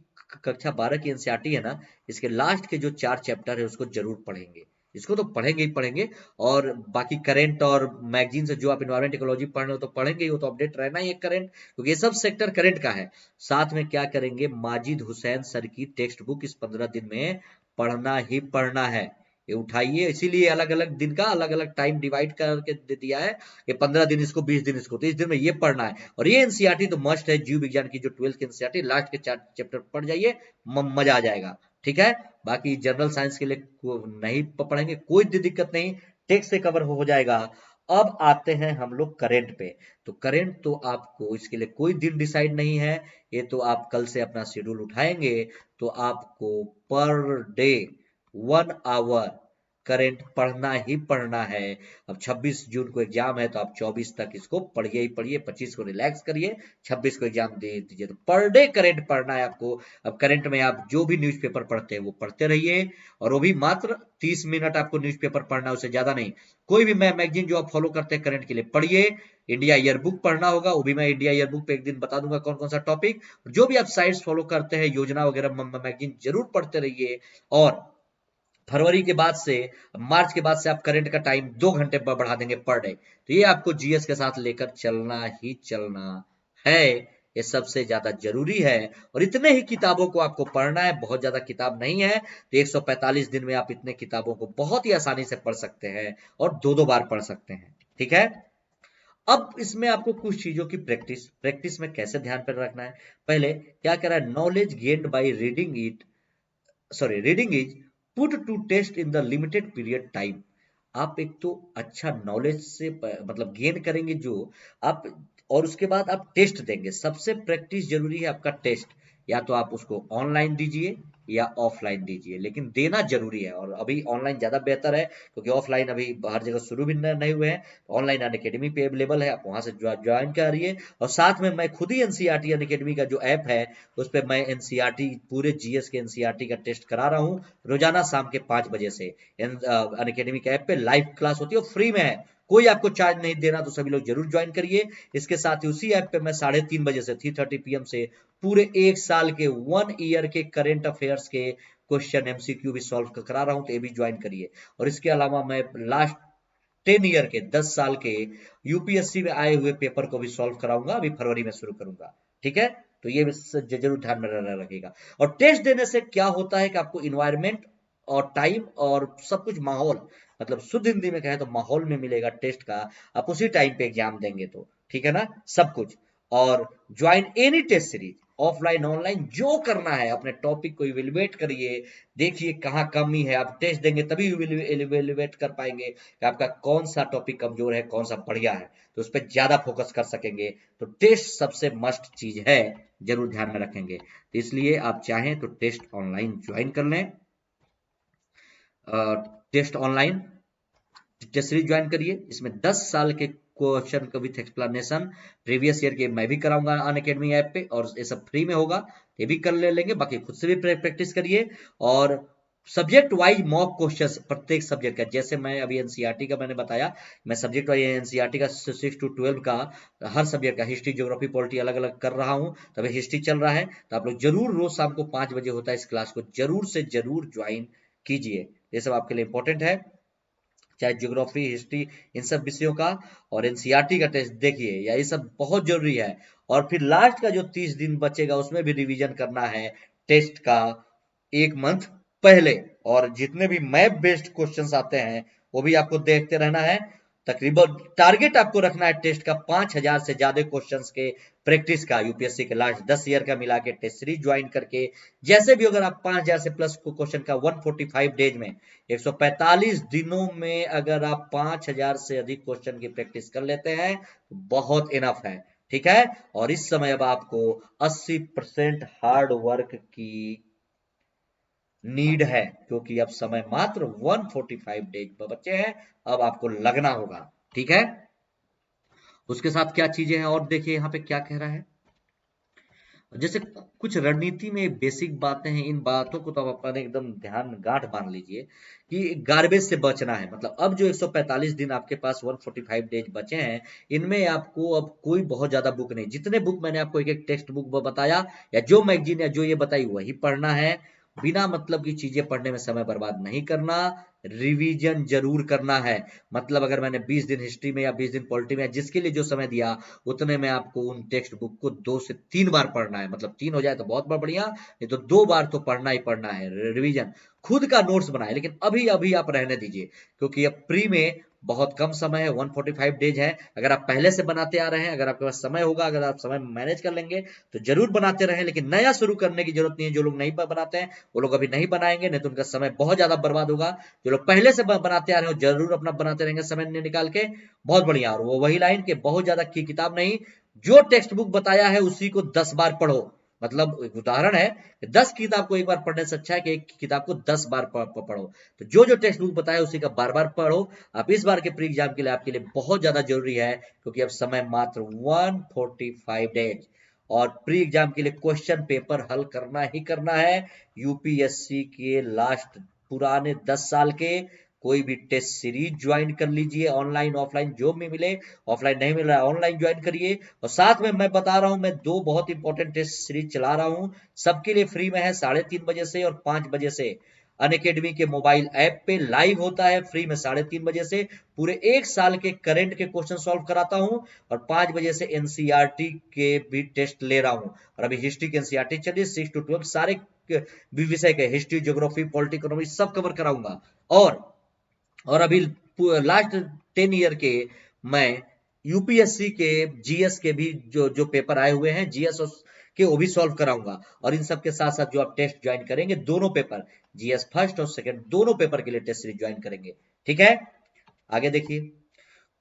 कक्षा 12 की एनसीईआरटी है ना, इसके लास्ट के जो 4 चैप्टर है उसको जरूर पढ़ेंगे। इसको तो पढ़ेंगे ही पढ़ेंगे। और बाकी करंट और मैगजीन से जो आप इन्वायरमेंट इकोलॉजी पढ़ रहे हो तो पढ़ेंगे ही, वो तो अपडेट रहना ही है करंट, क्योंकि ये सब सेक्टर करंट का है। साथ में क्या करेंगे, माजिद हुसैन सर की टेक्स्ट बुक इस 15 दिन में पढ़ना ही पढ़ना है। ये उठाइए, इसीलिए अलग अलग दिन का अलग अलग टाइम डिवाइड करके दे दिया है कि 15 दिन इसको, 20 दिन इसको, तो इस दिन में ये पढ़ना है। और ये एनसीईआरटी तो मस्ट है, जीव विज्ञान की जो 12th की एनसीईआरटी, लास्ट के 4 चैप्टर पढ़ जाइए, मजा आ जाएगा। ठीक है, बाकी जनरल साइंस के लिए नहीं पढ़ेंगे कोई दिक्कत नहीं, टेक्स्ट से कवर हो जाएगा। अब आते हैं हम लोग करेंट पे। तो करेंट तो आपको इसके लिए कोई दिन डिसाइड नहीं है, ये तो आप कल से अपना शेड्यूल उठाएंगे तो आपको पर डे 1 आवर करंट पढ़ना ही पढ़ना है। अब 26 जून को एग्जाम है तो आप 24 तक इसको पढ़िए ही पढ़िए, 25 को रिलैक्स करिए, 26 को एग्जाम दे दीजिए। तो पर डे करंट पढ़ना है आपको। अब करंट में आप जो भी न्यूज़पेपर पढ़ते हैं वो पढ़ते रहिए, और वो भी मात्र 30 मिनट आपको न्यूज़पेपर पढ़ना है, उससे ज्यादा नहीं। कोई भी मैगजीन जो आप फॉलो करते हैं करंट के लिए पढ़िए। इंडिया ईयर बुक पढ़ना होगा, वो भी मैं इंडिया ईयर बुक पे एक दिन बता दूंगा कौन कौन सा टॉपिक। जो भी आप साइट्स फॉलो करते हैं, योजना वगैरह मैगजीन जरूर पढ़ते रहिए। और फरवरी के बाद से, मार्च के बाद से आप करंट का टाइम 2 घंटे पर बढ़ा देंगे पर डे। तो ये आपको जीएस के साथ लेकर चलना ही चलना है, ये सबसे ज्यादा जरूरी है। और इतने ही किताबों को आपको पढ़ना है, बहुत ज्यादा किताब नहीं है, तो 145 दिन में आप इतने किताबों को बहुत ही आसानी से पढ़ सकते हैं और 2-2 बार पढ़ सकते हैं। ठीक है, अब इसमें आपको कुछ चीजों की प्रैक्टिस प्रैक्टिस में कैसे ध्यान पर रखना है। पहले क्या कह रहा है, knowledge gained by reading it, sorry reading is put to test in the limited period time. आप एक तो अच्छा नॉलेज से मतलब गेन करेंगे जो आप, और उसके बाद आप टेस्ट देंगे। सबसे प्रैक्टिस जरूरी है आपका टेस्ट, या तो आप उसको ऑनलाइन दीजिए या ऑफलाइन दीजिए, लेकिन देना जरूरी है। और अभी ऑनलाइन ज्यादा बेहतर है, क्योंकि ऑफलाइन अभी हर जगह शुरू भी नहीं हुए हैं। ऑनलाइन अनअकैडमी पे अवेलेबल है, आप वहां से ज्वाइन करिए। और साथ में मैं खुद ही एनसीईआरटी अनअकैडमी का जो ऐप है उस पर मैं एनसीईआरटी पूरे जीएस के एनसीईआरटी का टेस्ट करा रहा हूँ रोजाना शाम के 5 बजे से। अनअकैडमी के ऐप पे लाइव क्लास होती है, फ्री में है, कोई आपको चार्ज नहीं देना, तो सभी लोग जरूर ज्वाइन करिए। इसके साथ ही उसी ऐप पे मैं 3:30 बजे से 3:30 PM से पूरे 1 साल के 1 ईयर के करंट अफेयर्स के क्वेश्चन एमसीक्यू भी सॉल्व करा रहा हूं, तो ये भी ज्वाइन करिए। और इसके अलावा मैं लास्ट 10 ईयर के 10 साल के यूपीएससी में आए हुए पेपर को भी सॉल्व कराऊंगा, अभी फरवरी में शुरू करूंगा। ठीक है, तो ये जरूर ध्यान में रखिएगा। और टेस्ट देने से क्या होता है कि आपको इन्वायरमेंट और टाइम और सब कुछ माहौल, मतलब शुद्ध हिंदी में कहें तो माहौल में मिलेगा टेस्ट का। आप उसी टाइम पे एग्जाम देंगे तो ठीक है ना, सब कुछ। और join any test series, offline online जो करना है, अपने टॉपिक को इवेल्युएट करिए, देखिए कहाँ कमी है। आप टेस्ट देंगे तभी इवेल्युएट कर पाएंगे कि आपका कौन सा टॉपिक कमजोर है, कौन सा बढ़िया है, तो उस पर ज्यादा फोकस कर सकेंगे। तो टेस्ट सबसे मस्ट चीज है, जरूर ध्यान में रखेंगे। तो इसलिए आप चाहें तो टेस्ट ऑनलाइन ज्वाइन कर लें, test online test series join करिए। इसमें 10 साल के क्वेश्चन का विथ एक्सप्लेनेशन प्रीवियस ईयर के मैं भी कराऊंगा अनअकैडमी ऐप पे, और ये सब फ्री में होगा, ये भी कर लेंगे। बाकी खुद से भी प्रैक्टिस करिए। और सब्जेक्ट वाइज मॉक क्वेश्चंस प्रत्येक सब्जेक्ट का, जैसे मैं अभी एनसीईआरटी का मैंने बताया, मैं सब्जेक्ट वाइज एनसीईआरटी का 6 to 12 का हर सब्जेक्ट का हिस्ट्री ज्योग्राफी पॉलिटी अलग अलग कर रहा हूँ। तभी हिस्ट्री चल रहा है, तो आप लोग जरूर रोज शाम को 5 बजे होता है इस क्लास को, जरूर से जरूर ज्वाइन कीजिए। ये सब आपके लिए इंपॉर्टेंट है, चाहे ज्योग्राफी हिस्ट्री इन सब विषयों का। और एनसीईआरटी का टेस्ट देखिए, या ये सब बहुत जरूरी है। और फिर लास्ट का जो 30 दिन बचेगा उसमें भी रिवीजन करना है टेस्ट का 1 मंथ पहले। और जितने भी मैप बेस्ड क्वेश्चंस आते हैं वो भी आपको देखते रहना है। तकरीबन टारगेट आपको रखना है टेस्ट का 5,000 से ज्यादा क्वेश्चंस के प्रैक्टिस का, यूपीएससी के लास्ट 10 ईयर का मिला के टेस्ट सीरीज ज्वाइन करके। जैसे भी अगर आप 5,000 से प्लस क्वेश्चन का 145 डेज में, 145 दिनों में अगर आप 5,000 से अधिक क्वेश्चन की प्रैक्टिस कर लेते हैं तो बहुत इनफ है। ठीक है, और इस समय अब आपको 80% हार्ड वर्क की नीड है, क्योंकि अब समय मात्र 145 डेज बचे हैं, अब आपको लगना होगा। ठीक है, उसके साथ क्या चीजें हैं और देखिए यहाँ पे क्या कह रहा है। जैसे कुछ रणनीति में बेसिक बातें हैं, इन बातों को तो आप अपने एकदम ध्यान गांठ बांध लीजिए कि गार्बेज से बचना है। मतलब अब जो 145 दिन आपके पास 145 डेज बचे हैं, इनमें आपको अब कोई बहुत ज्यादा बुक नहीं, जितने बुक मैंने आपको एक एक टेक्स्ट बुक बताया या जो मैगजीन या जो ये बताई वही पढ़ना है। बिना मतलब की चीजें पढ़ने में समय बर्बाद नहीं करना। रिवीजन जरूर करना है। मतलब अगर मैंने 20 दिन हिस्ट्री में या 20 दिन पॉलिटी में या जिसके लिए जो समय दिया, उतने में आपको उन टेक्स्ट बुक को 2 से 3 बार पढ़ना है। मतलब 3 हो जाए तो बहुत बढ़िया, नहीं तो 2 बार तो पढ़ना ही पढ़ना है। रिवीजन, खुद का नोट्स बनाए, लेकिन अभी अभी आप रहने दीजिए, क्योंकि अब प्री में बहुत कम समय है, 145 डेज है। अगर आप पहले से बनाते आ रहे हैं, अगर आपके पास समय होगा, अगर आप समय मैनेज कर लेंगे तो जरूर बनाते रहें, लेकिन नया शुरू करने की जरूरत नहीं है। जो लोग नहीं बनाते हैं वो लोग अभी नहीं बनाएंगे, नहीं तो उनका समय बहुत ज्यादा बर्बाद होगा। जो लोग पहले से बनाते आ रहे हो जरूर अपना बनाते रहेंगे समय निकाल के, बहुत बढ़िया। और वो वही लाइन के बहुत ज्यादा की किताब नहीं, जो टेक्स्ट बुक बताया है उसी को 10 बार पढ़ो। मतलब एक उदाहरण है कि 10 किताब को एक बार पढ़ने से अच्छा है कि एक किताब को 10 बार पढ़ो। तो जो जो टेक्स्ट बुक बताया उसी का बार बार पढ़ो। आप इस बार के प्री एग्जाम के लिए आपके लिए बहुत ज्यादा जरूरी है, क्योंकि अब समय मात्र 145 डेज, और प्री एग्जाम के लिए क्वेश्चन पेपर हल करना ही करना है। यूपीएससी के लास्ट पुराने 10 साल के कोई भी टेस्ट सीरीज ज्वाइन कर लीजिए, ऑनलाइन ऑफलाइन जो भी मिले। ऑफलाइन नहीं मिल रहा है ऑनलाइन ज्वाइन करिए। और साथ में मैं बता रहा हूं, मैं 2 बहुत इंपॉर्टेंट टेस्ट सीरीज चला रहा हूं, सबके लिए फ्री में है। 3:30 बजे से और 5 बजे से अनअकैडमी के मोबाइल ऐप पे लाइव होता है फ्री में। 3:30 बजे से पूरे 1 साल के करंट के क्वेश्चन सॉल्व कराता हूं, और 5 बजे से एनसीईआरटी के भी टेस्ट ले रहा हूं। और अभी हिस्ट्री के एनसीईआरटी चलिए 6 to 12 सारे विषय के, हिस्ट्री, ज्योग्राफी, पॉलिटी, इकोनॉमी सब कवर कराऊंगा। और अभी लास्ट 10 ईयर के मैं यूपीएससी के जीएस के भी जो पेपर आए हुए हैं जीएस के वो भी सॉल्व कराऊंगा। और इन सब के साथ साथ जो आप टेस्ट ज्वाइन करेंगे, दोनों पेपर, जीएस फर्स्ट और सेकंड, दोनों पेपर के लिए टेस्ट सीरीज ज्वाइन करेंगे। ठीक है, आगे देखिए।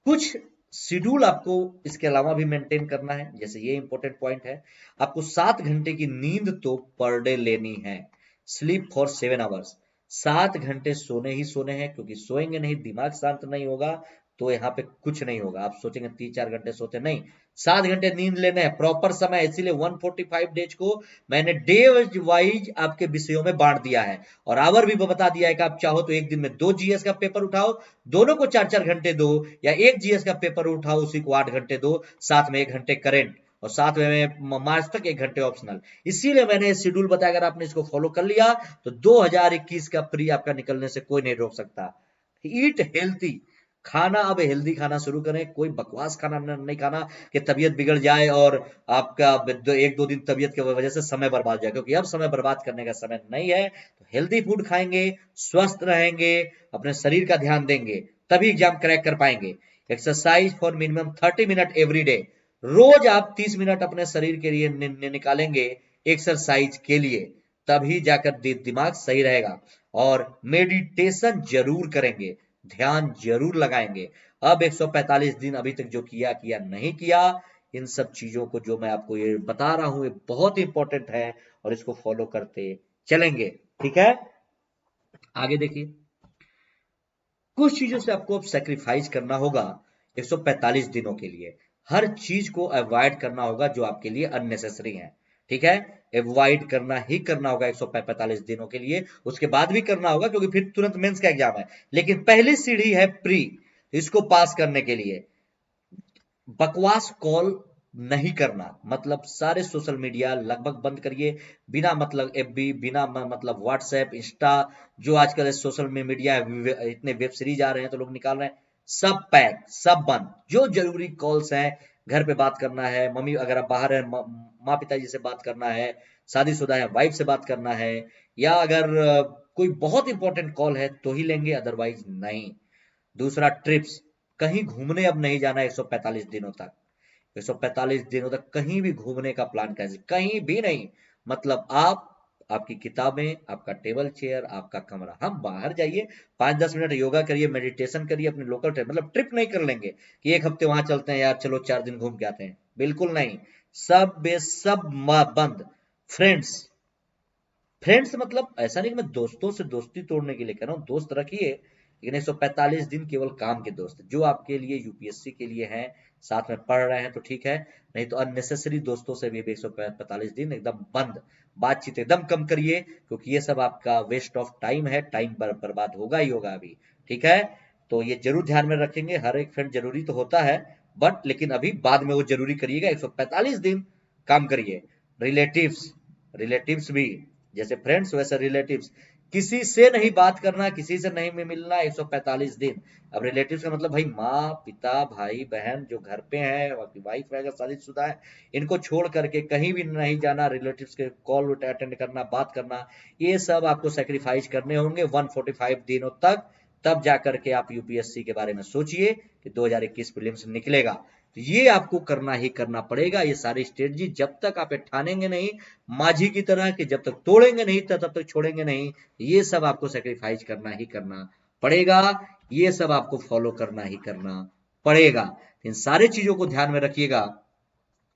कुछ शेड्यूल आपको इसके अलावा भी मेंटेन करना है, जैसे ये इंपॉर्टेंट पॉइंट है, आपको 7 घंटे की नींद तो पर डे लेनी है। स्लीप फॉर 7 आवर्स, 7 घंटे सोने ही सोने हैं, क्योंकि सोएंगे नहीं, दिमाग शांत नहीं होगा, तो यहाँ पे कुछ नहीं होगा। आप सोचेंगे 3-4 घंटे सोते नहीं, 7 घंटे नींद लेने हैं, प्रॉपर समय। इसीलिए 145 डेज को मैंने डे वाइज आपके विषयों में बांट दिया है, और आवर भी बता दिया है कि आप चाहो तो एक दिन में 2 जीएस का पेपर उठाओ, दोनों को 4-4 घंटे दो, या एक जीएस का पेपर उठाओ उसी को 8 घंटे दो, साथ में 1 घंटे करेंट, और साथ में मार्च तक 1 घंटे ऑप्शनल। इसीलिए मैंने शेड्यूल बताया, अगर आपने इसको फॉलो कर लिया तो 2021 का प्री आपका निकलने से कोई नहीं रोक सकता। ईट हेल्थी, खाना अब हेल्दी खाना शुरू करें, कोई बकवास खाना नहीं खाना कि तबीयत बिगड़ जाए और आपका 1-2 दिन तबीयत की वजह से समय बर्बाद हो जाए, क्योंकि अब समय बर्बाद करने का समय नहीं है। तो हेल्दी फूड खाएंगे, स्वस्थ रहेंगे, अपने शरीर का ध्यान देंगे, तभी एग्जाम क्रैक कर पाएंगे। Exercise for minimum 30 minute every day, रोज आप 30 मिनट अपने शरीर के लिए निकालेंगे एक्सरसाइज के लिए, तभी जाकर दिमाग सही रहेगा। और मेडिटेशन जरूर करेंगे, ध्यान जरूर लगाएंगे। अब 145 दिन अभी तक जो किया किया नहीं किया, इन सब चीजों को जो मैं आपको ये बता रहा हूं ये बहुत इंपॉर्टेंट है, और इसको फॉलो करते चलेंगे। ठीक है, आगे देखिए। कुछ चीजों से आपको अब सेक्रीफाइस करना होगा 145 दिनों के लिए। हर चीज को अवॉइड करना होगा जो आपके लिए अननेसेसरी है। ठीक है, अवॉइड करना ही करना होगा 145 दिनों के लिए। उसके बाद भी करना होगा, क्योंकि फिर तुरंत मेंस का एग्जाम है। लेकिन पहली सीढ़ी है प्री, इसको पास करने के लिए बकवास कॉल नहीं करना। मतलब सारे सोशल मीडिया लगभग बंद करिए, बिना मतलब एफबी, बिना मतलब व्हाट्सएप, इंस्टा, जो आजकल सोशल मीडिया है, इतने वेब सीरीज आ रहे हैं तो लोग निकाल रहे हैं, सब पैक, सब बंद। जो जरूरी कॉल्स हैं, घर पे बात करना है, मम्मी अगर आप बाहर है, माँ पिताजी से बात करना है, शादीशुदा है वाइफ से बात करना है, या अगर कोई बहुत इंपॉर्टेंट कॉल है तो ही लेंगे, अदरवाइज नहीं। दूसरा, ट्रिप्स, कहीं घूमने अब नहीं जाना 145 दिनों तक। 145 दिनों तक कहीं भी घूमने का प्लान कैंसिल, कहीं भी नहीं। मतलब आप, आपकी किताबें, आपका टेबल चेयर, आपका कमरा, हम बाहर जाइए, 5-10 मिनट योगा करिए, मेडिटेशन करिए, अपने लोकल ट्रिप, मतलब ट्रिप नहीं कर लेंगे कि एक हफ्ते वहां चलते हैं यार, चलो 4 दिन घूम के आते हैं, बिल्कुल नहीं। सब बे सब बंद। फ्रेंड्स, फ्रेंड्स मतलब ऐसा नहीं कि मैं दोस्तों से दोस्ती तोड़ने के लिए कह रहा हूँ, दोस्त रखिए, लेकिन 145 दिन केवल काम के दोस्त जो आपके लिए यूपीएससी के लिए हैं, साथ में पढ़ रहे हैं तो ठीक है, नहीं तो अननेसेसरी दोस्तों से भी 145 दिन एकदम बंद। बातचीत एकदम कम करिए, क्योंकि ये सब आपका वेस्ट ऑफ टाइम है, टाइम बर्बाद होगा ही होगा अभी। ठीक है, तो ये जरूर ध्यान में रखेंगे। हर एक फ्रेंड जरूरी तो होता है, बट लेकिन अभी बाद में वो जरूरी करिएगा, 145 दिन काम करिए। रिलेटिव्स, रिलेटिव्स भी, जैसे फ्रेंड्स वैसे रिलेटिव्स, किसी से नहीं बात करना, किसी से नहीं मिलना 145 दिन। अब रिलेटिव्स का मतलब भाई माँ पिता भाई बहन जो घर पे है, आपकी वाइफ है अगर शादीशुदा है, इनको छोड़ करके कहीं भी नहीं जाना, रिलेटिव्स के कॉल अटेंड करना, बात करना, ये सब आपको सेक्रीफाइस करने होंगे 145 दिनों तक। तब जा करके आप यूपीएससी के बारे में सोचिए कि 2021 प्रीलिम्स निकलेगा। तो ये आपको करना ही करना पड़ेगा। ये सारी स्ट्रेटजी जब तक आप ठानेंगे नहीं माझी की तरह कि जब तक तोड़ेंगे नहीं तब तक छोड़ेंगे नहीं, ये सब आपको सेक्रीफाइस करना ही करना पड़ेगा। ये सब आपको फॉलो करना ही करना पड़ेगा। इन सारी चीजों को ध्यान में रखिएगा।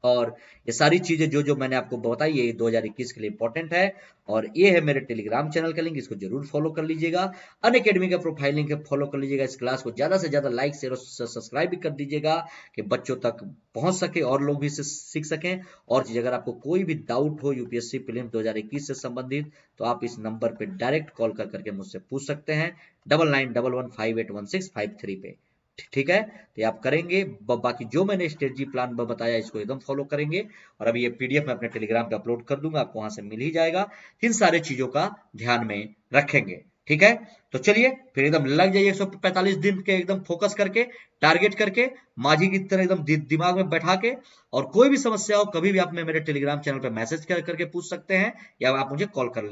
और ये सारी चीजें जो जो मैंने आपको बताई ये 2021 के लिए इंपॉर्टेंट है। और ये है मेरे टेलीग्राम चैनल का लिंक, इसको जरूर फॉलो कर लीजिएगा। अनअकैडमी का प्रोफाइल लिंक है, फॉलो कर लीजिएगा। इस क्लास को ज्यादा से ज्यादा लाइक शेयर और सब्सक्राइब भी कर दीजिएगा कि बच्चों तक पहुंच सके और लोग भी सीख सकें। और चीज अगर आपको कोई भी डाउट हो यूपीएससी प्रीलिम्स 2021 से संबंधित तो आप इस नंबर पे डायरेक्ट कॉल कर करके मुझसे पूछ सकते हैं 9911581653 पे। ठीक है, तो ये आप करेंगे। बाकी जो मैंने स्ट्रेटजी प्लान बताया इसको एकदम फॉलो करेंगे। और अभी ये पीडीएफ मैं अपने टेलीग्राम पे अपलोड कर दूंगा, आपको वहां से मिल ही जाएगा। इन सारे चीजों का ध्यान में रखेंगे। ठीक है, तो चलिए फिर एकदम लग जाइए 145 दिन के एकदम फोकस करके, टारगेट करके, माझी की तरह एकदम दिमाग में बैठा के। और कोई भी समस्या हो कभी भी आप मेरे टेलीग्राम चैनल पे मैसेज करके पूछ सकते हैं, या आप मुझे कॉल कर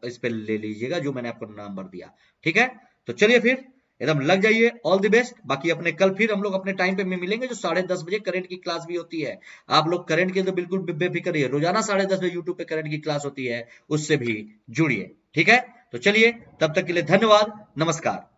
इस पे ले लीजिएगा जो मैंने आपको नंबर दिया। ठीक है, तो चलिए फिर एकदम लग जाइए। All the best. बाकी अपने कल फिर हम लोग अपने टाइम पे मिलेंगे, जो 10:30 बजे करंट की क्लास भी होती है। आप लोग करंट के तो बिल्कुल बेफिक्र रहिए, रोजाना 10:30 बजे यूट्यूब पे करंट की क्लास होती है, उससे भी जुड़िए। ठीक है, तो चलिए तब तक के लिए धन्यवाद, नमस्कार।